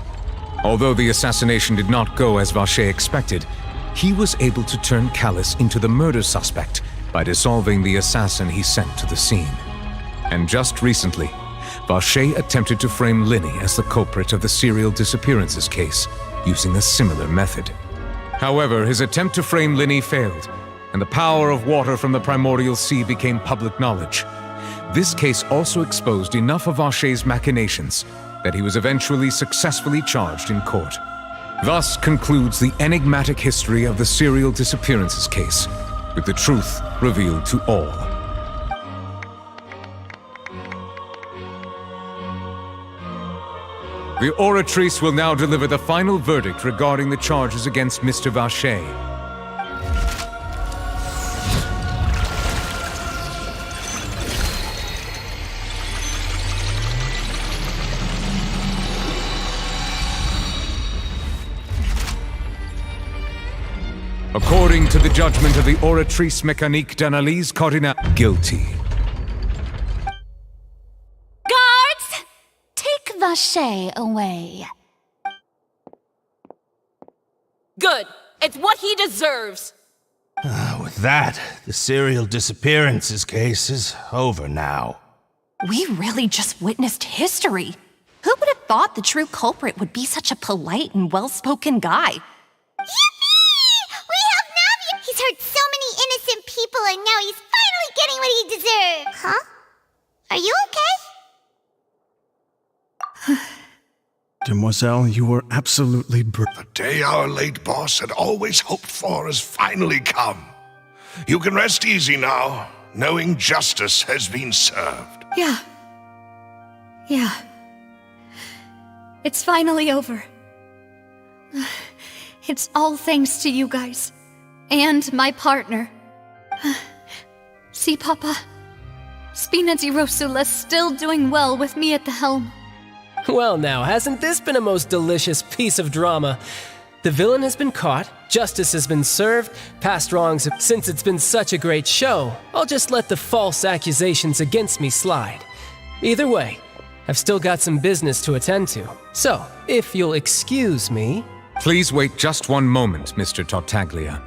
Although the assassination did not go as Vacher expected, he was able to turn Callus into the murder suspect by dissolving the assassin he sent to the scene. And just recently, Vacher attempted to frame Linny as the culprit of the serial disappearances case, using a similar method. However, his attempt to frame Linny failed, and the power of water from the primordial sea became public knowledge. This case also exposed enough of Vacher's machinations that he was eventually successfully charged in court. Thus concludes the enigmatic history of the serial disappearances case, with the truth revealed to all. The Oratrice will now deliver the final verdict regarding the charges against Mr. Vacher. According to the judgment of the Oratrice Mécanique d'Analyse Cardinal, guilty. Guards! Take Vacher away. Good. It's what he deserves. With that, the serial disappearances case is over now. We really just witnessed history. Who would have thought the true culprit would be such a polite and well-spoken guy? He's hurt so many innocent people, and now he's finally getting what he deserves. Huh? Are you okay? Demoiselle, you were absolutely brilliant. The day our late boss had always hoped for has finally come. You can rest easy now, knowing justice has been served. Yeah. It's finally over. It's all thanks to you guys. And my partner. See, Papa? Spina di Rosula's still doing well with me at the helm. Well now, hasn't this been a most delicious piece of drama? The villain has been caught, justice has been served, past wrongs. Since it's been such a great show, I'll just let the false accusations against me slide. Either way, I've still got some business to attend to. So, if you'll excuse me... Please wait just one moment, Mr. Tartaglia.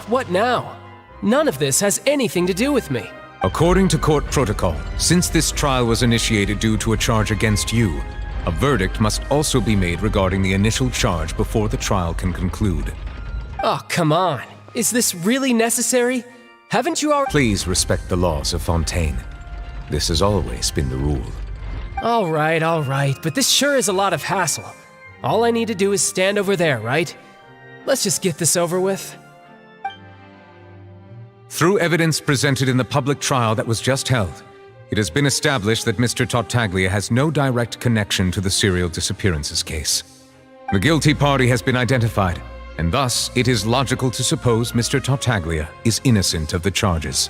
What now? None of this has anything to do with me. According to court protocol, since this trial was initiated due to a charge against you, a verdict must also be made regarding the initial charge before the trial can conclude. Oh, come on. Is this really necessary? Haven't you already— Please respect the laws of Fontaine. This has always been the rule. All right, but this sure is a lot of hassle. All I need to do is stand over there, right? Let's just get this over with. Through evidence presented in the public trial that was just held, it has been established that Mr. Tartaglia has no direct connection to the serial disappearances case. The guilty party has been identified, and thus it is logical to suppose Mr. Tartaglia is innocent of the charges.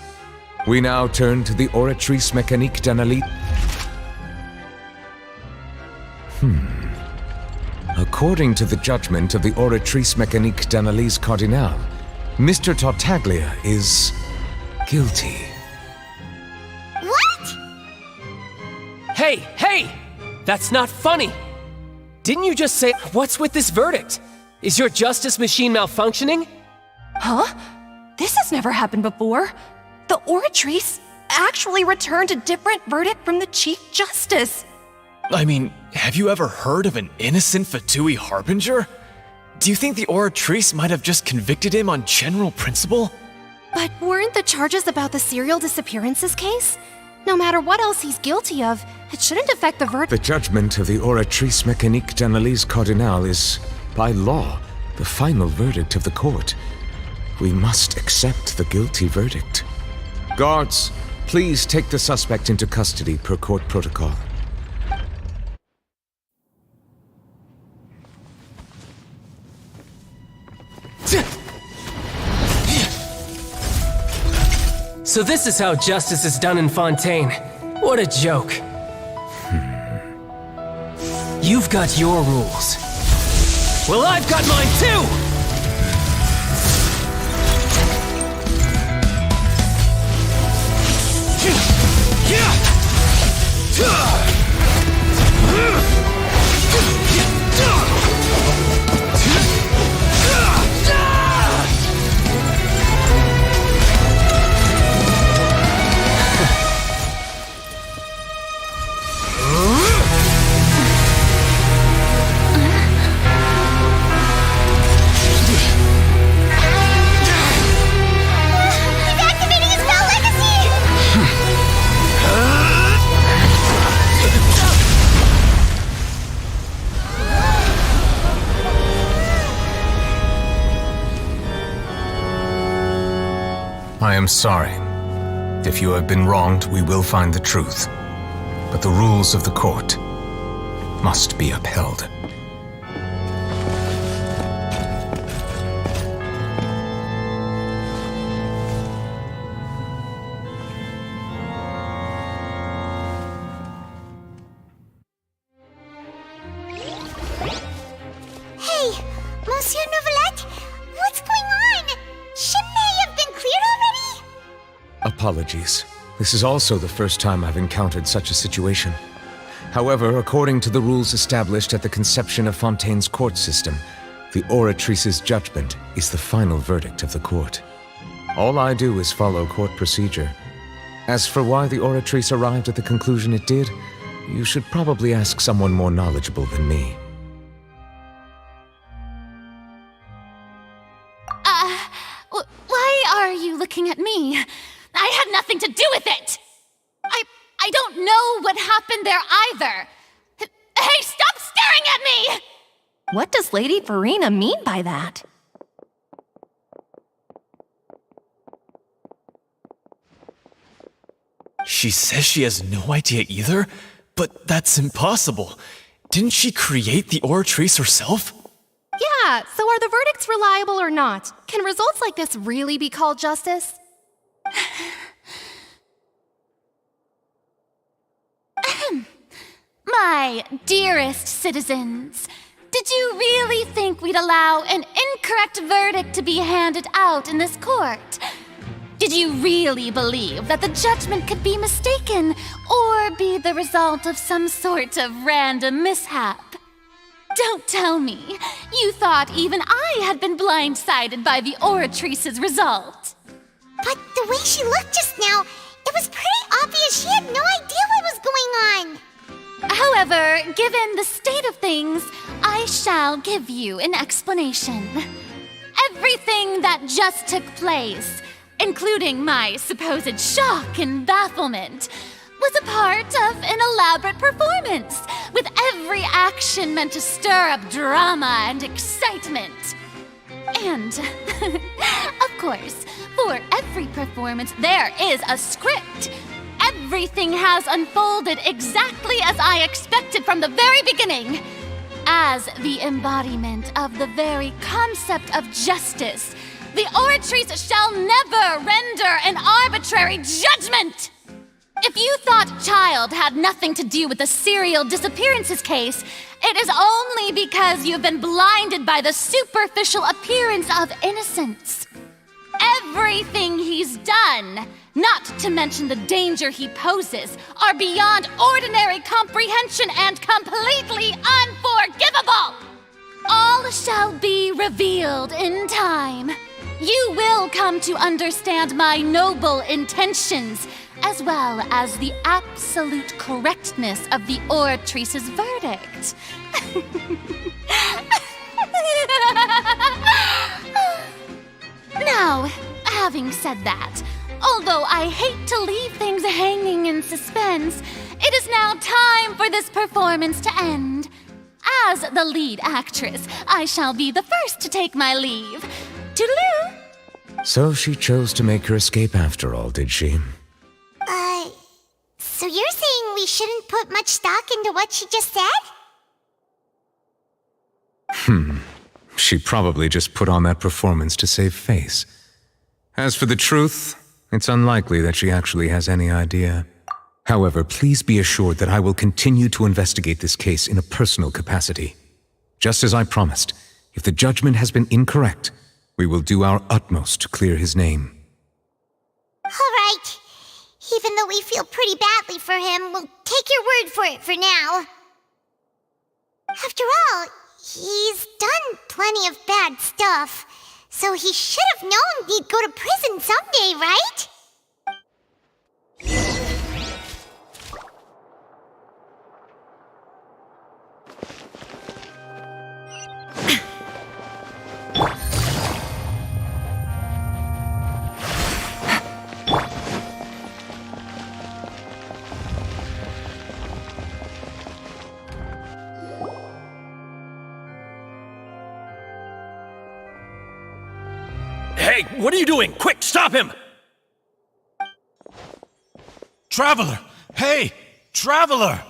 We now turn to the Oratrice Mécanique d'Analyse. According to the judgment of the Oratrice Mécanique d'Analyse Cardinal, Mr. Tartaglia is guilty. What? Hey! That's not funny! Didn't you just say— What's with this verdict? Is your justice machine malfunctioning? Huh? This has never happened before. The Oratrice actually returned a different verdict from the Chief Justice. I mean, have you ever heard of an innocent Fatui Harbinger? Do you think the Oratrice might have just convicted him on general principle? But weren't the charges about the serial disappearances case? No matter what else he's guilty of, it shouldn't affect the verdict. The judgment of the Oratrice Mécanique d'Analyse Cardinal is, by law, the final verdict of the court. We must accept the guilty verdict. Guards, please take the suspect into custody per court protocol. So this is how justice is done in Fontaine. What a joke. You've got your rules. Well, I've got mine too! I am sorry. If you have been wronged, we will find the truth. But the rules of the court must be upheld. Hey, Monsieur Novelette, what's going on? Shouldn't they have been cleared already? Apologies. This is also the first time I've encountered such a situation. However, according to the rules established at the conception of Fontaine's court system, the Oratrice's judgment is the final verdict of the court. All I do is follow court procedure. As for why the Oratrice arrived at the conclusion it did, you should probably ask someone more knowledgeable than me. Why are you looking at me? I had nothing to do with it! I don't know what happened there either! Hey, stop staring at me! What does Lady Verena mean by that? She says she has no idea either? But that's impossible. Didn't she create the Oratrice herself? Yeah, so are the verdicts reliable or not? Can results like this really be called justice? My dearest citizens, did you really think we'd allow an incorrect verdict to be handed out in this court? Did you really believe that the judgment could be mistaken or be the result of some sort of random mishap? Don't tell me you thought even I had been blindsided by the Oratrice's result. But the way she looked just now, it was pretty obvious she had no idea what was going on. However, given the state of things, I shall give you an explanation. Everything that just took place, including my supposed shock and bafflement, was a part of an elaborate performance, with every action meant to stir up drama and excitement. And, of course, for every performance there is a script. Everything has unfolded exactly as I expected from the very beginning. As the embodiment of the very concept of justice, the Oratrice shall never render an arbitrary judgment! If you thought Child had nothing to do with the serial disappearances case, it is only because you've been blinded by the superficial appearance of innocence. Everything he's done, not to mention the danger he poses, are beyond ordinary comprehension and completely unforgivable! All shall be revealed in time. you will come to understand my noble intentions, as well as the absolute correctness of the oratrice's verdict. Now, having said that, although I hate to leave things hanging in suspense, it is now time for this performance to end. As the lead actress, I shall be the first to take my leave. Toodaloo! So she chose to make her escape after all, did she? So you're saying we shouldn't put much stock into what she just said? She probably just put on that performance to save face. As for the truth, it's unlikely that she actually has any idea. However, please be assured that I will continue to investigate this case in a personal capacity. Just as I promised, if the judgment has been incorrect, we will do our utmost to clear his name. All right. Even though we feel pretty badly for him, we'll take your word for it for now. After all, he's done plenty of bad stuff, so he should have known he'd go to prison someday, right? Hey, what are you doing? Quick, stop him! Traveler! Hey! Traveler!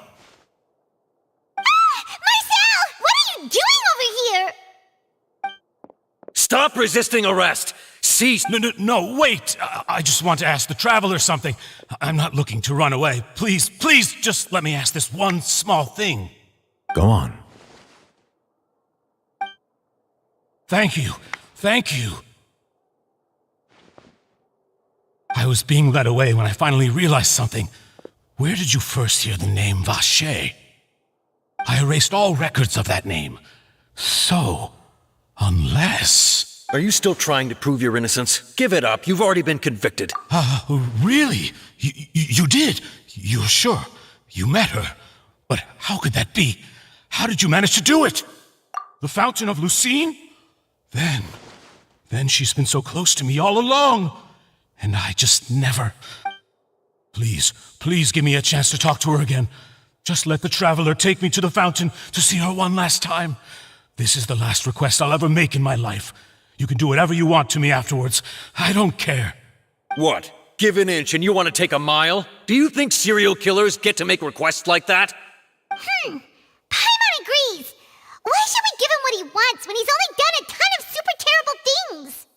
Marcel! What are you doing over here? Stop resisting arrest! Cease! No, wait! I just want to ask the Traveler something. I'm not looking to run away. Please, just let me ask this one small thing. Go on. Thank you. I was being led away when I finally realized something. Where did you first hear the name Vache? I erased all records of that name. So, unless... Are you still trying to prove your innocence? Give it up. You've already been convicted. Really? You did? You're sure? You met her? But how could that be? How did you manage to do it? The Fountain of Lucine? Then she's been so close to me all along. And I just never... Please give me a chance to talk to her again. Just let the Traveler take me to the fountain to see her one last time. This is the last request I'll ever make in my life. You can do whatever you want to me afterwards. I don't care. What? Give an inch and you want to take a mile? Do you think serial killers get to make requests like that? Paimon agrees. Why should we give him what he wants when he's only done a ton of super terrible things?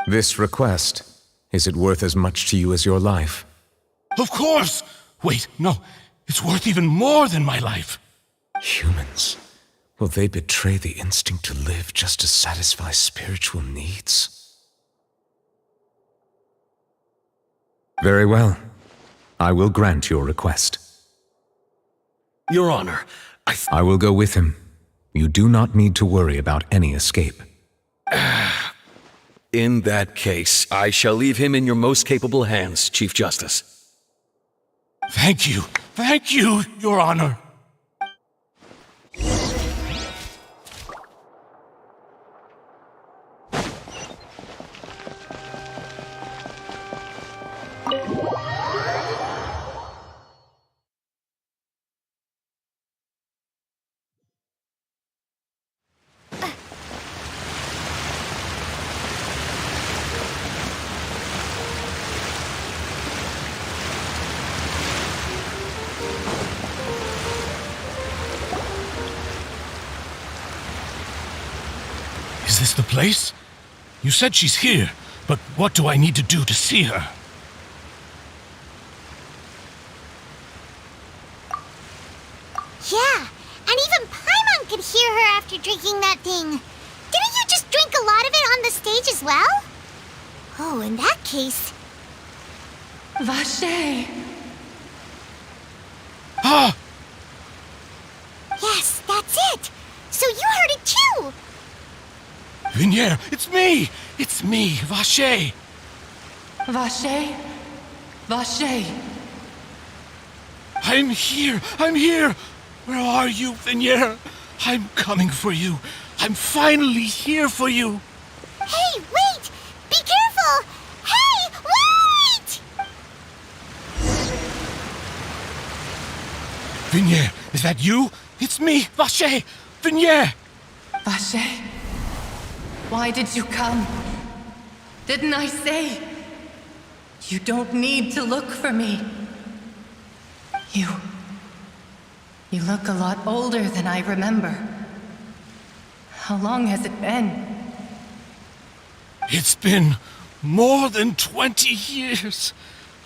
This request, is it worth as much to you as your life? Of course! Wait, no. It's worth even more than my life. Humans. Will they betray the instinct to live just to satisfy spiritual needs? Very well. I will grant your request. Your Honor, I will go with him. You do not need to worry about any escape. In that case, I shall leave him in your most capable hands, Chief Justice. Thank you, Your Honor. Is this the place? You said she's here, but what do I need to do to see her? Yeah, and even Paimon could hear her after drinking that thing. Didn't you just drink a lot of it on the stage as well? Oh, in that case... Vache! Ah! Yes, that's it! So you heard it too! Vinier, it's me! It's me, Vache. Vache? Vache? I'm here! I'm here! Where are you, Vignier? I'm coming for you. I'm finally here for you. Hey, wait! Be careful! Hey, wait! Vignier, is that you? It's me, Vache! Vignier! Vache? Why did you come? Didn't I say? You don't need to look for me. You look a lot older than I remember. How long has it been? It's been more than 20 years.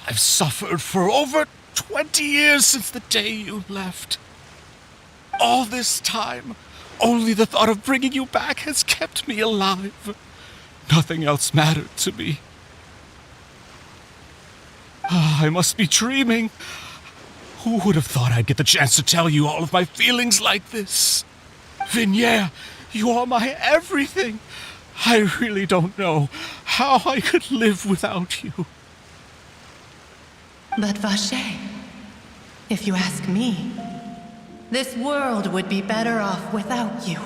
I've suffered for over 20 years since the day you left. All this time, only the thought of bringing you back has kept me alive. Nothing else mattered to me. I must be dreaming. Who would have thought I'd get the chance to tell you all of my feelings like this? Vignier, you are my everything. I really don't know how I could live without you. But Vache, if you ask me, this world would be better off without you.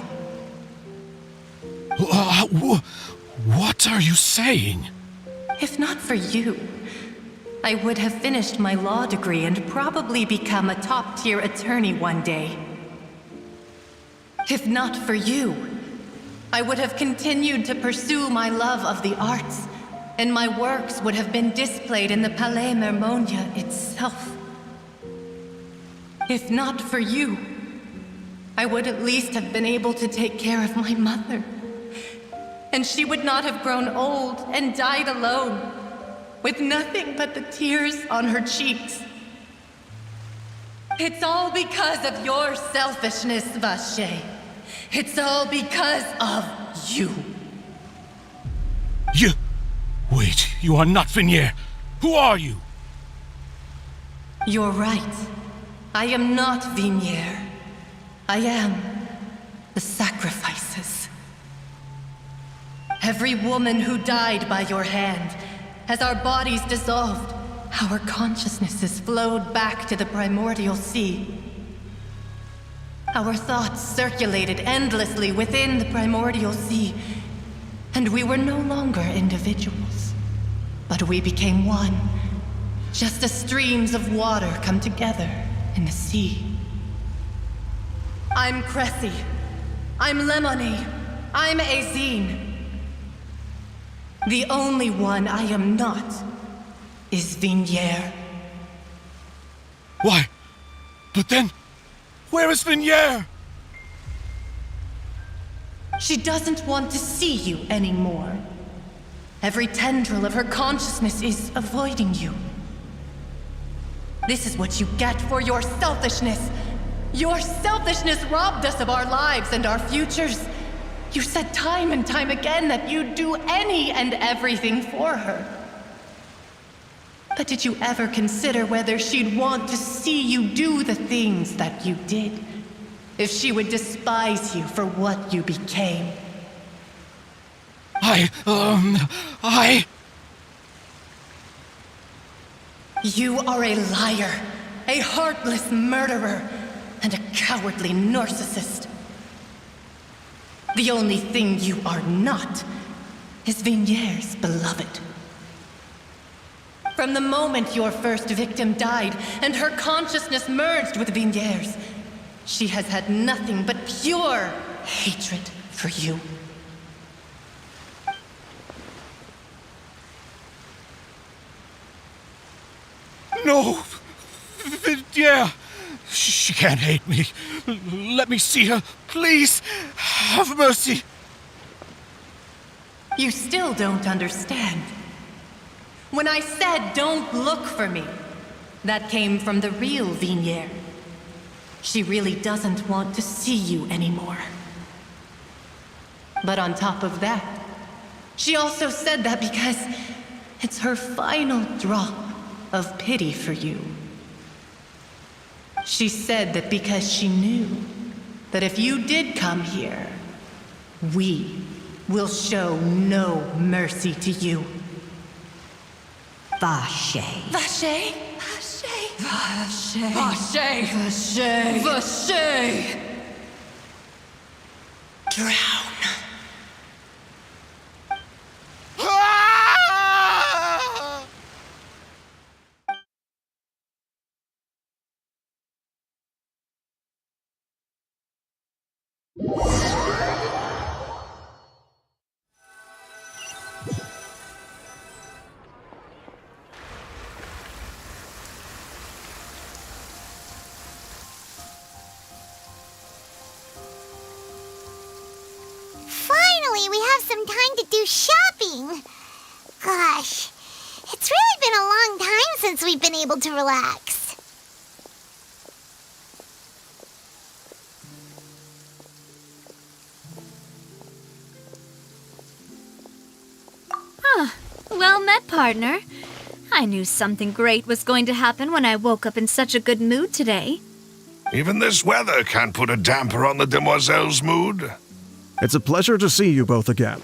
What are you saying? If not for you, I would have finished my law degree and probably become a top-tier attorney one day. If not for you, I would have continued to pursue my love of the arts, and my works would have been displayed in the Palais Mermonia itself. If not for you, I would at least have been able to take care of my mother. And she would not have grown old and died alone, with nothing but the tears on her cheeks. It's all because of your selfishness, Vache. It's all because of you. You... Wait, you are not Vignier. Who are you? You're right. I am not Vignier. I am the sacrifices. Every woman who died by your hand, as our bodies dissolved, our consciousnesses flowed back to the primordial sea. Our thoughts circulated endlessly within the primordial sea, and we were no longer individuals, but we became one, just as streams of water come together in the sea. I'm Cressy. I'm Lemony. I'm Azine. The only one I am not is Vignier. Why? But then, where is Vignier? She doesn't want to see you anymore. Every tendril of her consciousness is avoiding you. This is what you get for your selfishness. Your selfishness robbed us of our lives and our futures. You said time and time again that you'd do any and everything for her. But did you ever consider whether she'd want to see you do the things that you did? If she would despise you for what you became? You are a liar, a heartless murderer, and a cowardly narcissist. The only thing you are not is Vignier's beloved. From the moment your first victim died and her consciousness merged with Vignier's, she has had nothing but pure hatred for you. No! Vignier! She can't hate me. Let me see her, please. Have mercy. You still don't understand. When I said don't look for me, that came from the real Vignier. She really doesn't want to see you anymore. But on top of that, she also said that because it's her final drop of pity for you. She said that because she knew that if you did come here, we will show no mercy to you. Vache. Vache? Vache? Vache? Vache? Vache? Vache? Drown. Finally, we have some time to do shopping. Gosh, it's really been a long time since we've been able to relax. Well met, partner. I knew something great was going to happen when I woke up in such a good mood today. Even this weather can't put a damper on the demoiselle's mood. It's a pleasure to see you both again.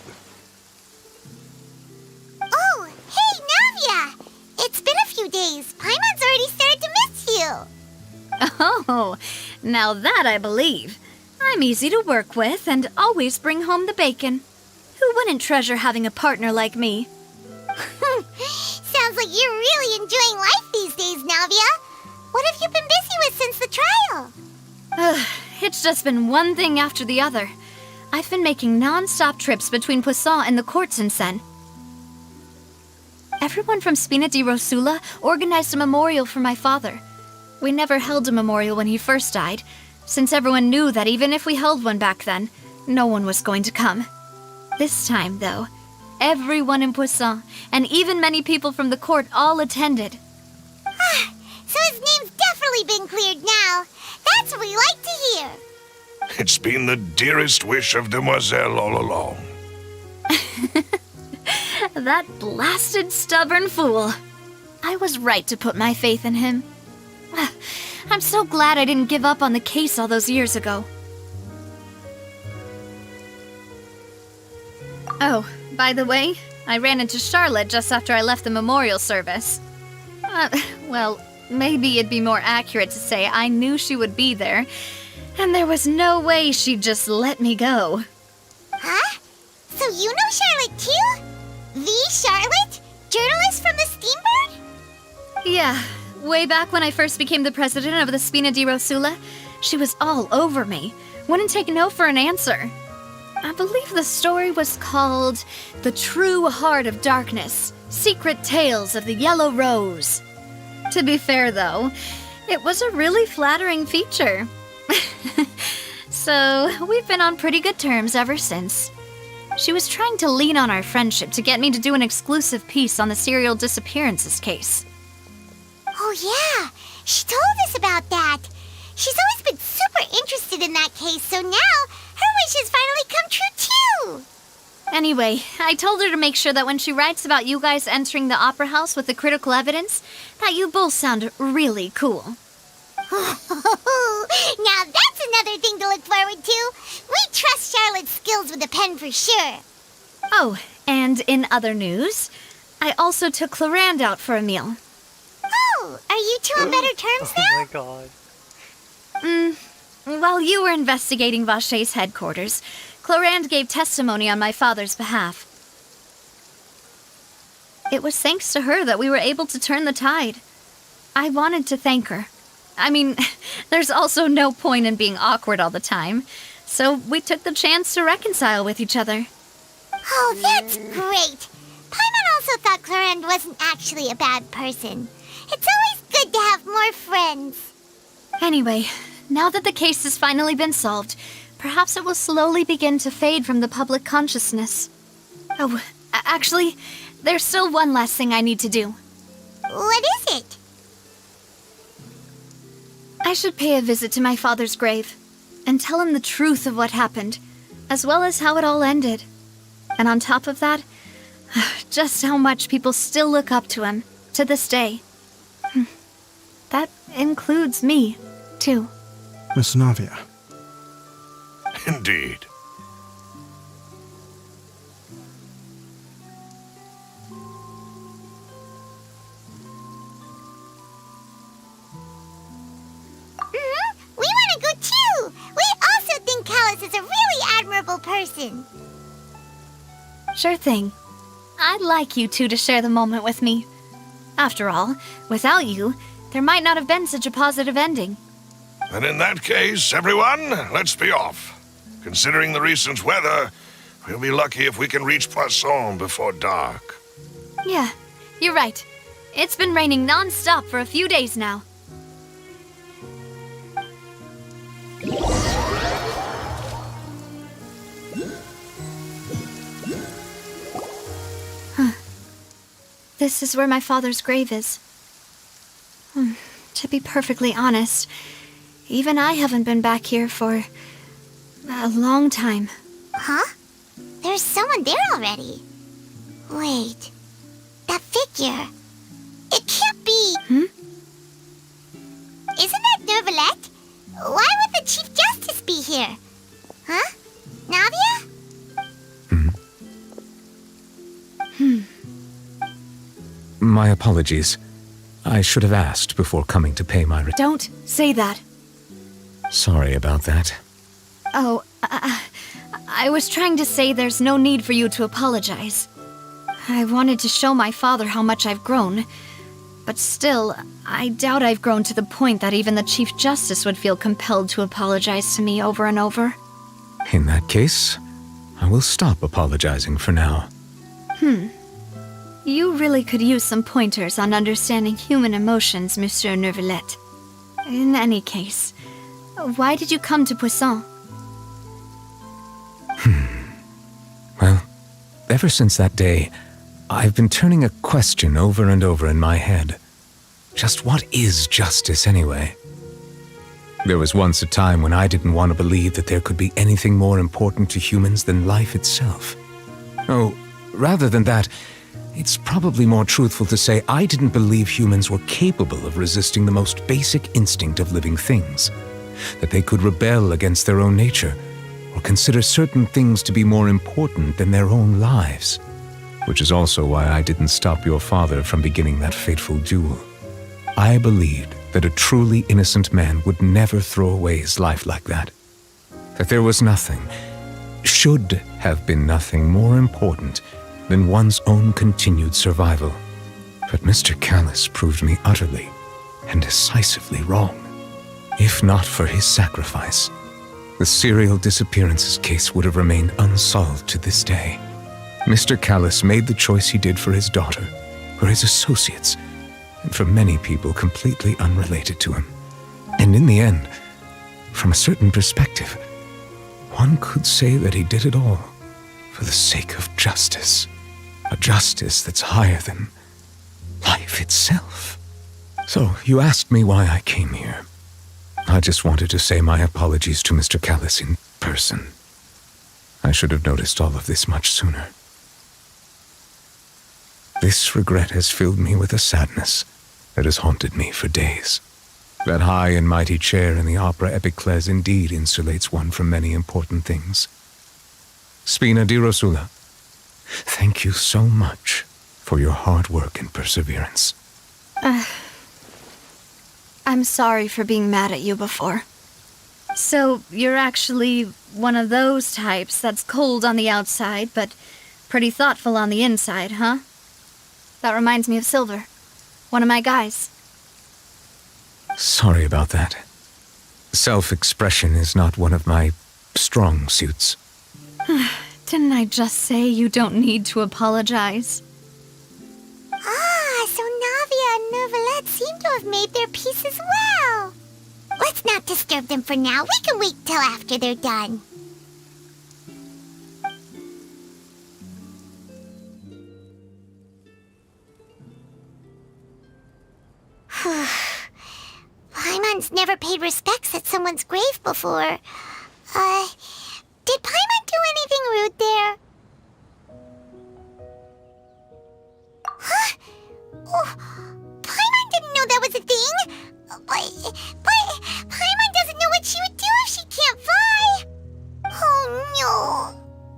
Oh, hey, Navia! It's been a few days. Paimon's already started to miss you. Oh, now that I believe. I'm easy to work with and always bring home the bacon. Who wouldn't treasure having a partner like me? Sounds like you're really enjoying life these days, Navia. What have you been busy with since the trial? It's just been one thing after the other. I've been making non-stop trips between Poisson and the court since then. Everyone from Spina di Rosula organized a memorial for my father. We never held a memorial when he first died, since everyone knew that even if we held one back then, no one was going to come. This time, though, everyone in Poisson, and even many people from the court, all attended. So his name's definitely been cleared now. That's what we like to hear. It's been the dearest wish of Demoiselle all along. That blasted stubborn fool. I was right to put my faith in him. I'm so glad I didn't give up on the case all those years ago. Oh, by the way, I ran into Charlotte just after I left the memorial service. Well, maybe it'd be more accurate to say I knew she would be there, and there was no way she'd just let me go. Huh? So you know Charlotte too? The Charlotte? Journalist from the Steambird? Yeah, way back when I first became the president of the Spina di Rosula, she was all over me. Wouldn't take no for an answer. I believe the story was called The True Heart of Darkness, Secret Tales of the Yellow Rose. To be fair, though, it was a really flattering feature. So, we've been on pretty good terms ever since. She was trying to lean on our friendship to get me to do an exclusive piece on the serial disappearances case. Oh yeah, she told us about that. She's always been super interested in that case, so now her wish has finally come true too. Anyway, I told her to make sure that when she writes about you guys entering the opera house with the critical evidence, that you both sound really cool. Now that's another thing to look forward to. We trust Charlotte's skills with a pen for sure. Oh, and in other news, I also took Clarande out for a meal. Oh, are you two on better terms now? Oh my god. While you were investigating Vache's headquarters, Clarande gave testimony on my father's behalf. It was thanks to her that we were able to turn the tide. I wanted to thank her. I mean, there's also no point in being awkward all the time, so we took the chance to reconcile with each other. Oh, that's great. Paimon also thought Clarande wasn't actually a bad person. It's always good to have more friends. Anyway, now that the case has finally been solved, perhaps it will slowly begin to fade from the public consciousness. Oh, actually, there's still one last thing I need to do. What is it? I should pay a visit to my father's grave and tell him the truth of what happened, as well as how it all ended. And on top of that, just how much people still look up to him to this day. That includes me, too. Miss Navia. Indeed. is a really admirable person. Sure thing. I'd like you two to share the moment with me. After all, without you, there might not have been such a positive ending. And in that case, everyone, let's be off. Considering the recent weather, we'll be lucky if we can reach Poisson before dark. Yeah, you're right. It's been raining non-stop for a few days now. This is where my father's grave is. To be perfectly honest, even I haven't been back here for a long time. Huh? There's someone there already. Wait. That figure. It can't be. Isn't that Nervalette? Why would the Chief Justice be here? Huh? Navia? My apologies. I should have asked before coming to pay my Don't say that. Sorry about that. Oh, I was trying to say there's no need for you to apologize. I wanted to show my father how much I've grown. But still, I doubt I've grown to the point that even the Chief Justice would feel compelled to apologize to me over and over. In that case, I will stop apologizing for now. You really could use some pointers on understanding human emotions, Monsieur Nervalette. In any case, why did you come to Poisson? Well, ever since that day, I've been turning a question over and over in my head. Just what is justice anyway? There was once a time when I didn't want to believe that there could be anything more important to humans than life itself. Oh, rather than that, it's probably more truthful to say I didn't believe humans were capable of resisting the most basic instinct of living things, that they could rebel against their own nature, or consider certain things to be more important than their own lives. Which is also why I didn't stop your father from beginning that fateful duel. I believed that a truly innocent man would never throw away his life like that. That there was nothing, should have been nothing more important than one's own continued survival. But Mr. Callis proved me utterly and decisively wrong. If not for his sacrifice, the serial disappearances case would have remained unsolved to this day. Mr. Callis made the choice he did for his daughter, for his associates, and for many people completely unrelated to him. And in the end, from a certain perspective, one could say that he did it all for the sake of justice. A justice that's higher than life itself. So, you asked me why I came here. I just wanted to say my apologies to Mr. Callis in person. I should have noticed all of this much sooner. This regret has filled me with a sadness that has haunted me for days. That high and mighty chair in the Opera Epiclese indeed insulates one from many important things. Spina di Rosula, thank you so much for your hard work and perseverance. I'm sorry for being mad at you before. So, you're actually one of those types that's cold on the outside, but pretty thoughtful on the inside, huh? That reminds me of Silver, one of my guys. Sorry about that. Self-expression is not one of my strong suits. Didn't I just say you don't need to apologize? Ah, so Navia and Nervalette seem to have made their peace as well. Let's not disturb them for now. We can wait till after they're done. Paimon's never paid respects at someone's grave before. Did Paimon do anything rude there? Huh? Oh, Paimon didn't know that was a thing. But Paimon doesn't know what she would do if she can't fly. Oh no.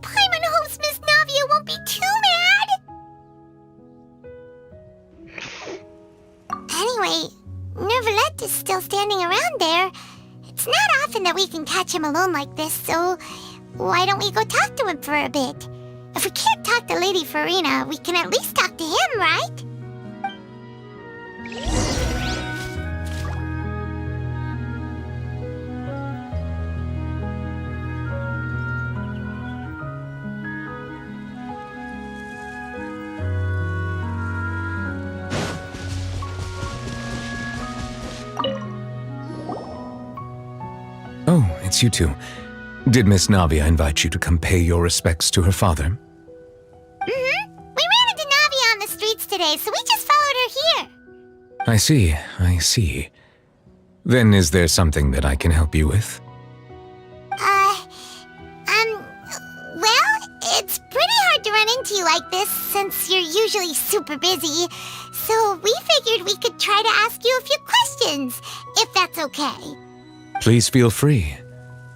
Paimon hopes Miss Navia won't be too mad. Anyway, Nervalette is still standing around there. It's It's not often that we can catch him alone like this, so why don't we go talk to him for a bit? If we can't talk to Lady Farina, we can at least talk to him, right? Oh, it's you two. Did Miss Navia invite you to come pay your respects to her father? Mm-hmm. We ran into Navia on the streets today, so we just followed her here. I see. Then is there something that I can help you with? Well, it's pretty hard to run into you like this since you're usually super busy. So we figured we could try to ask you a few questions, if that's okay. Please feel free.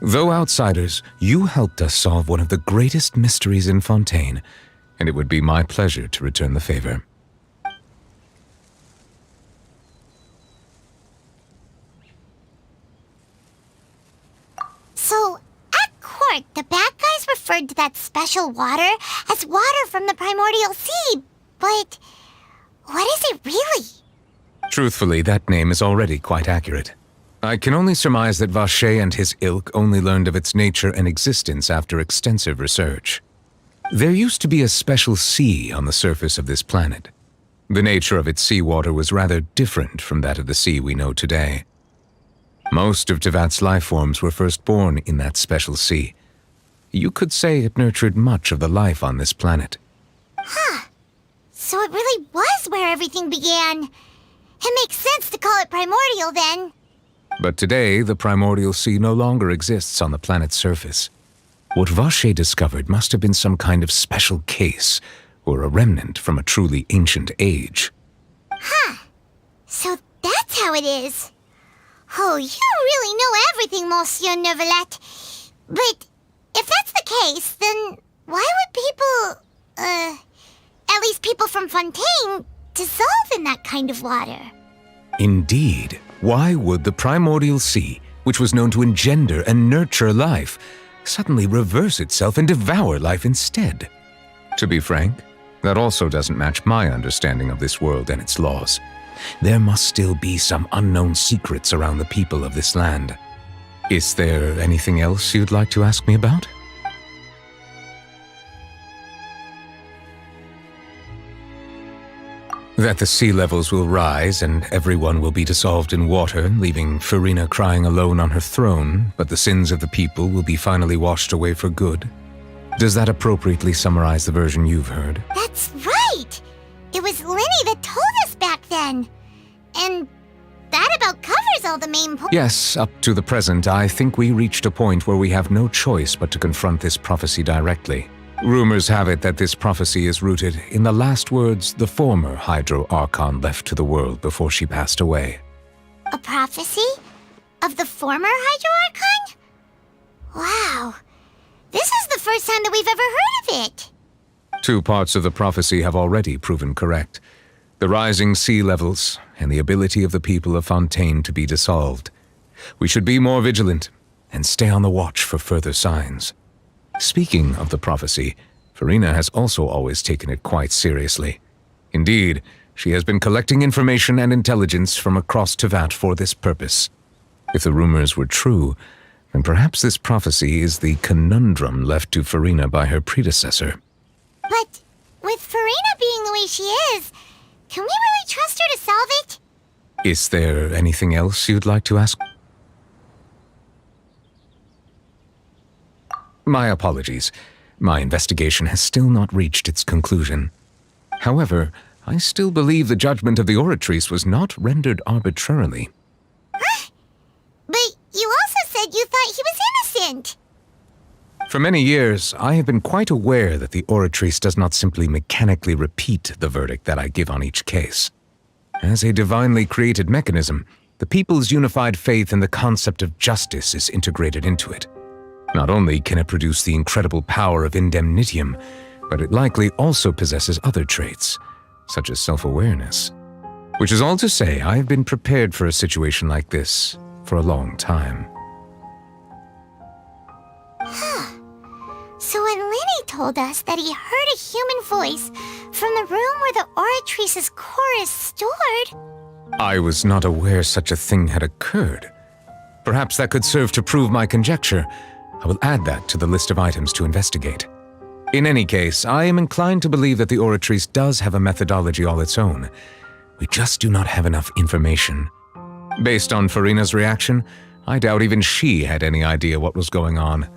Though outsiders, you helped us solve one of the greatest mysteries in Fontaine, and it would be my pleasure to return the favor. So, at court, the bad guys referred to that special water as water from the primordial sea, but what is it really? Truthfully, that name is already quite accurate. I can only surmise that Vacher and his ilk only learned of its nature and existence after extensive research. There used to be a special sea on the surface of this planet. The nature of its seawater was rather different from that of the sea we know today. Most of Tevat's life forms were first born in that special sea. You could say it nurtured much of the life on this planet. Huh. So it really was where everything began. It makes sense to call it primordial then. But today, the primordial sea no longer exists on the planet's surface. What Vacher discovered must have been some kind of special case, or a remnant from a truly ancient age. Huh. So that's how it is. Oh, you really know everything, Monsieur Neuvillette. But if that's the case, then why would people, at least people from Fontaine, dissolve in that kind of water? Indeed. Why would the primordial sea, which was known to engender and nurture life, suddenly reverse itself and devour life instead? To be frank, that also doesn't match my understanding of this world and its laws. There must still be some unknown secrets around the people of this land. Is there anything else you'd like to ask me about? That the sea levels will rise and everyone will be dissolved in water, leaving Farina crying alone on her throne, but the sins of the people will be finally washed away for good. Does that appropriately summarize the version you've heard? That's right! It was Linny that told us back then. And that about covers all the main points. Yes, up to the present, I think we reached a point where we have no choice but to confront this prophecy directly. Rumors have it that this prophecy is rooted in the last words the former Hydro Archon left to the world before she passed away. A prophecy? Of the former Hydro Archon? Wow. This is the first time that we've ever heard of it. 2 parts of the prophecy have already proven correct. The rising sea levels and the ability of the people of Fontaine to be dissolved. We should be more vigilant and stay on the watch for further signs. Speaking of the prophecy, Farina has also always taken it quite seriously. Indeed, she has been collecting information and intelligence from across Tevat for this purpose. If the rumors were true, then perhaps this prophecy is the conundrum left to Farina by her predecessor. But with Farina being the way she is, can we really trust her to solve it? Is there anything else you'd like to ask? My apologies. My investigation has still not reached its conclusion. However, I still believe the judgment of the Oratrice was not rendered arbitrarily. Huh? But you also said you thought he was innocent. For many years, I have been quite aware that the Oratrice does not simply mechanically repeat the verdict that I give on each case. As a divinely created mechanism, the people's unified faith in the concept of justice is integrated into it. Not only can it produce the incredible power of indemnitium, but it likely also possesses other traits, such as self-awareness. Which is all to say, I have been prepared for a situation like this for a long time. told us that he heard a human voice from the room where the Oratrice's core is stored. I was not aware such a thing had occurred. Perhaps that could serve to prove my conjecture. I will add that to the list of items to investigate. In any case, I am inclined to believe that the Oratrice does have a methodology all its own. We just do not have enough information. Based on Farina's reaction, I doubt even she had any idea what was going on.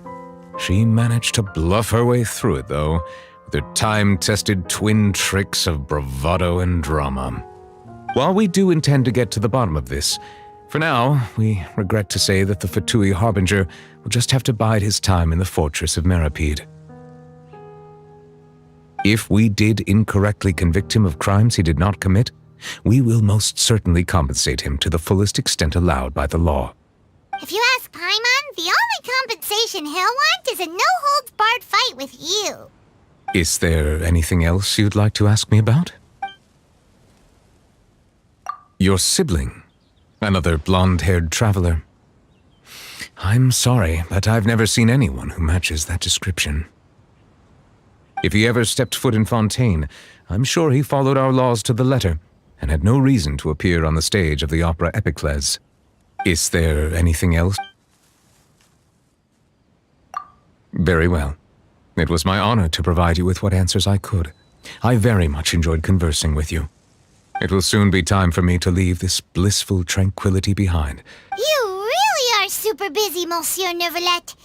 She managed to bluff her way through it, though, with her time-tested twin tricks of bravado and drama. While we do intend to get to the bottom of this, for now, we regret to say that the Fatui Harbinger will just have to bide his time in the fortress of Meripede. If we did incorrectly convict him of crimes he did not commit, we will most certainly compensate him to the fullest extent allowed by the law. If you ask Paimon, the only compensation he'll want is a no-holds-barred fight with you. Is there anything else you'd like to ask me about? Your sibling, another blonde-haired traveler. I'm sorry, but I've never seen anyone who matches that description. If he ever stepped foot in Fontaine, I'm sure he followed our laws to the letter and had no reason to appear on the stage of the opera Epiclese. Is there anything else? Very well. It was my honor to provide you with what answers I could. I very much enjoyed conversing with you. It will soon be time for me to leave this blissful tranquility behind. You really are super busy, Monsieur Neuvillette.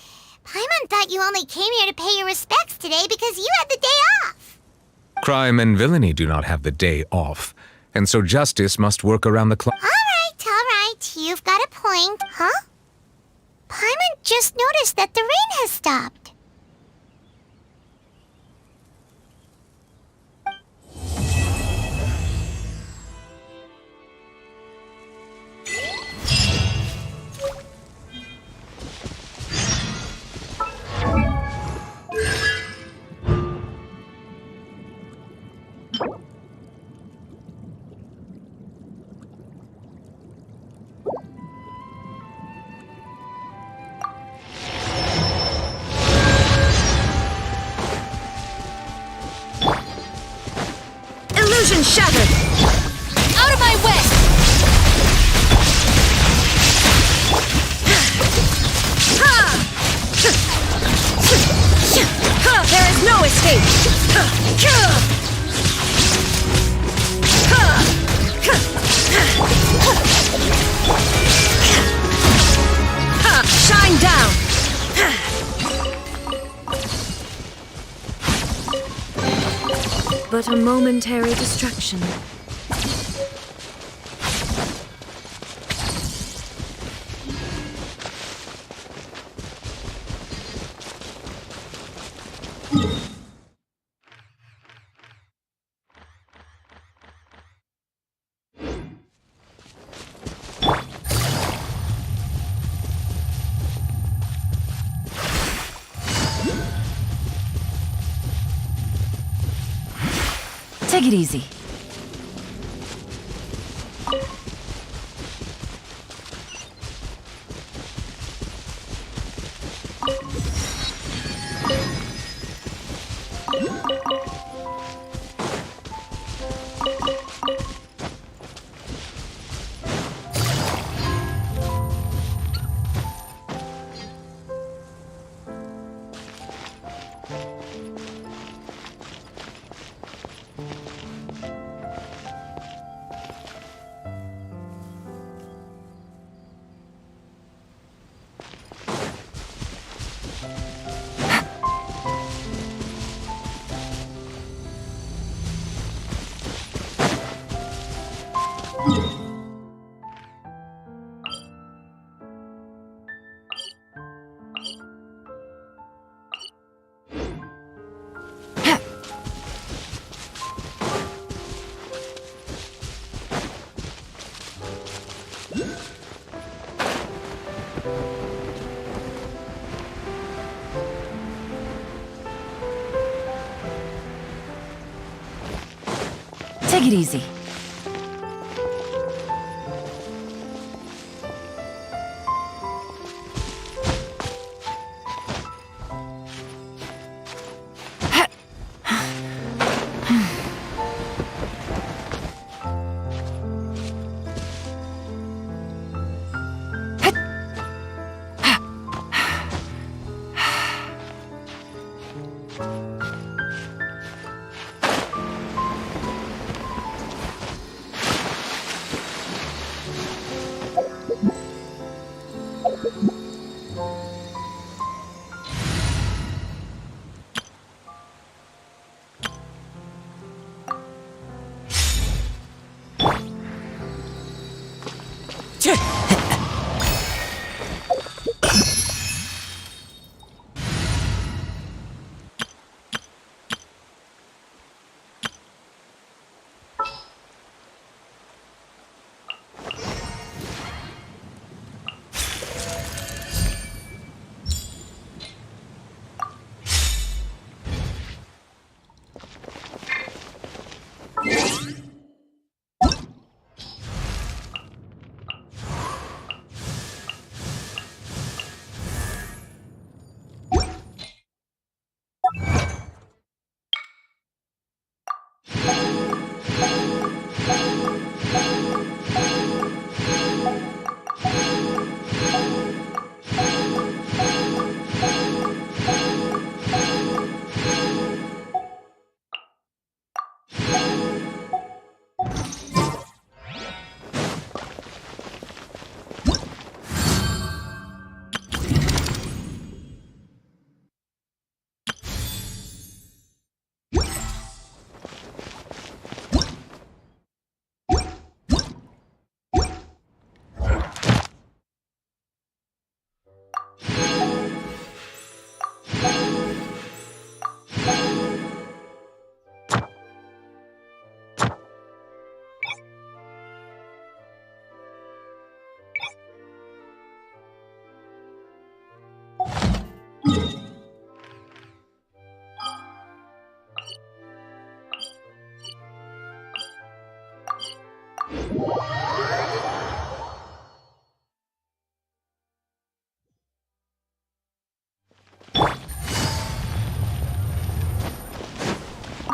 Paimon thought you only came here to pay your respects today because you had the day off. Crime and villainy do not have the day off, and so justice must work around the clock. All right. You've got a point, huh? Paimon just noticed that the rain has stopped. Illusion shattered! Out of my way! There is no escape! Shine down! But a momentary distraction. Take it easy. Take it easy.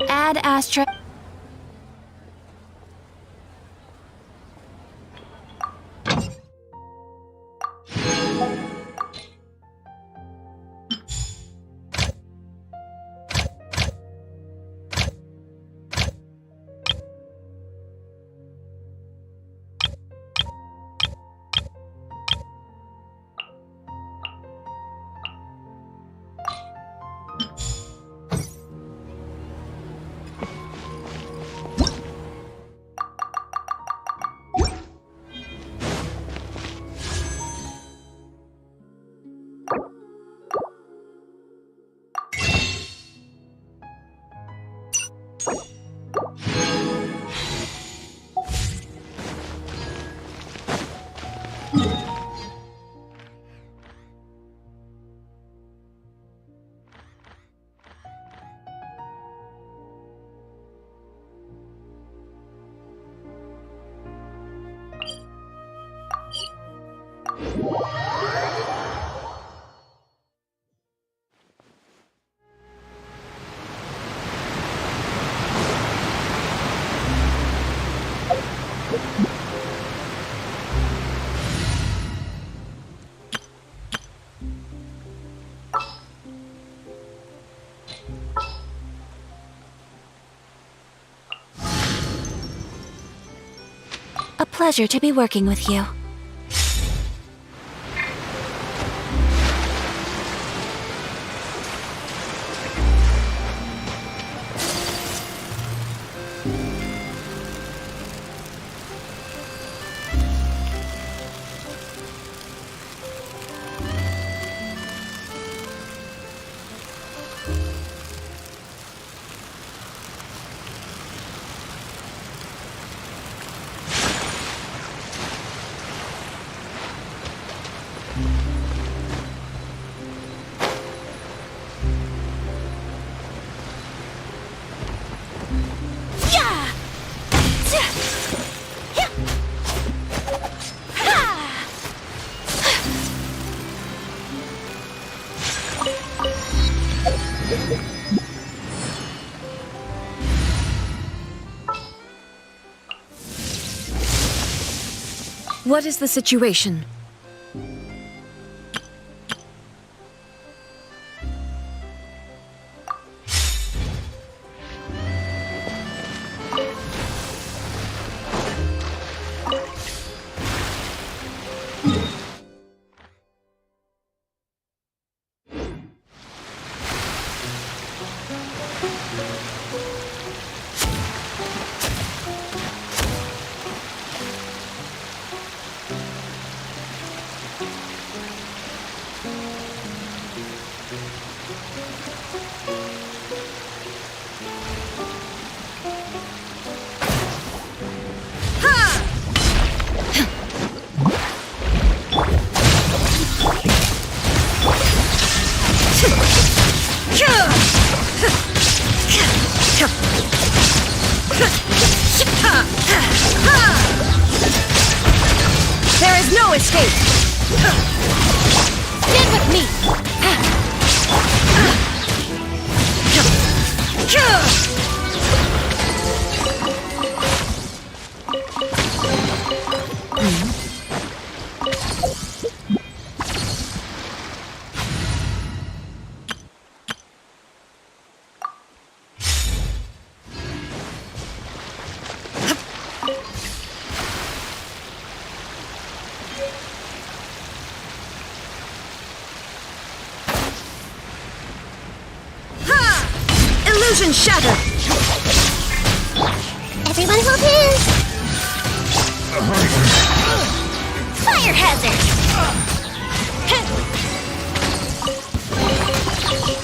Ad Astra. A pleasure to be working with you. What is the situation? escape! Stand with me! Illusion shattered! Everyone hold hands! Fire hazard!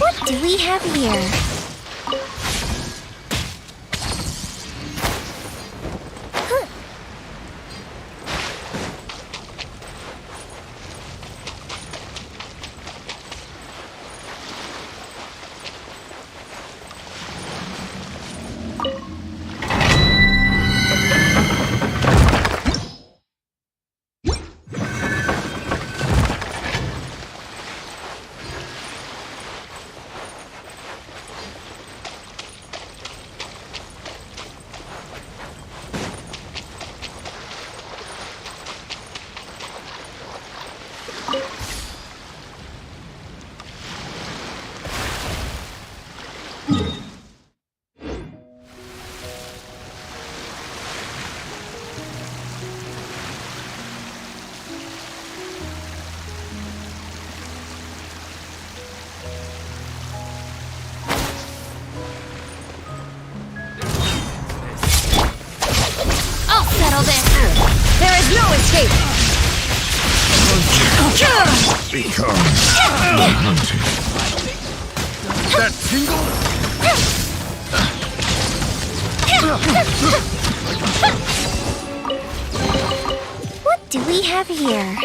What do we have here? Settle this. There is no escape. Become hunted. That tingle? What do we have here?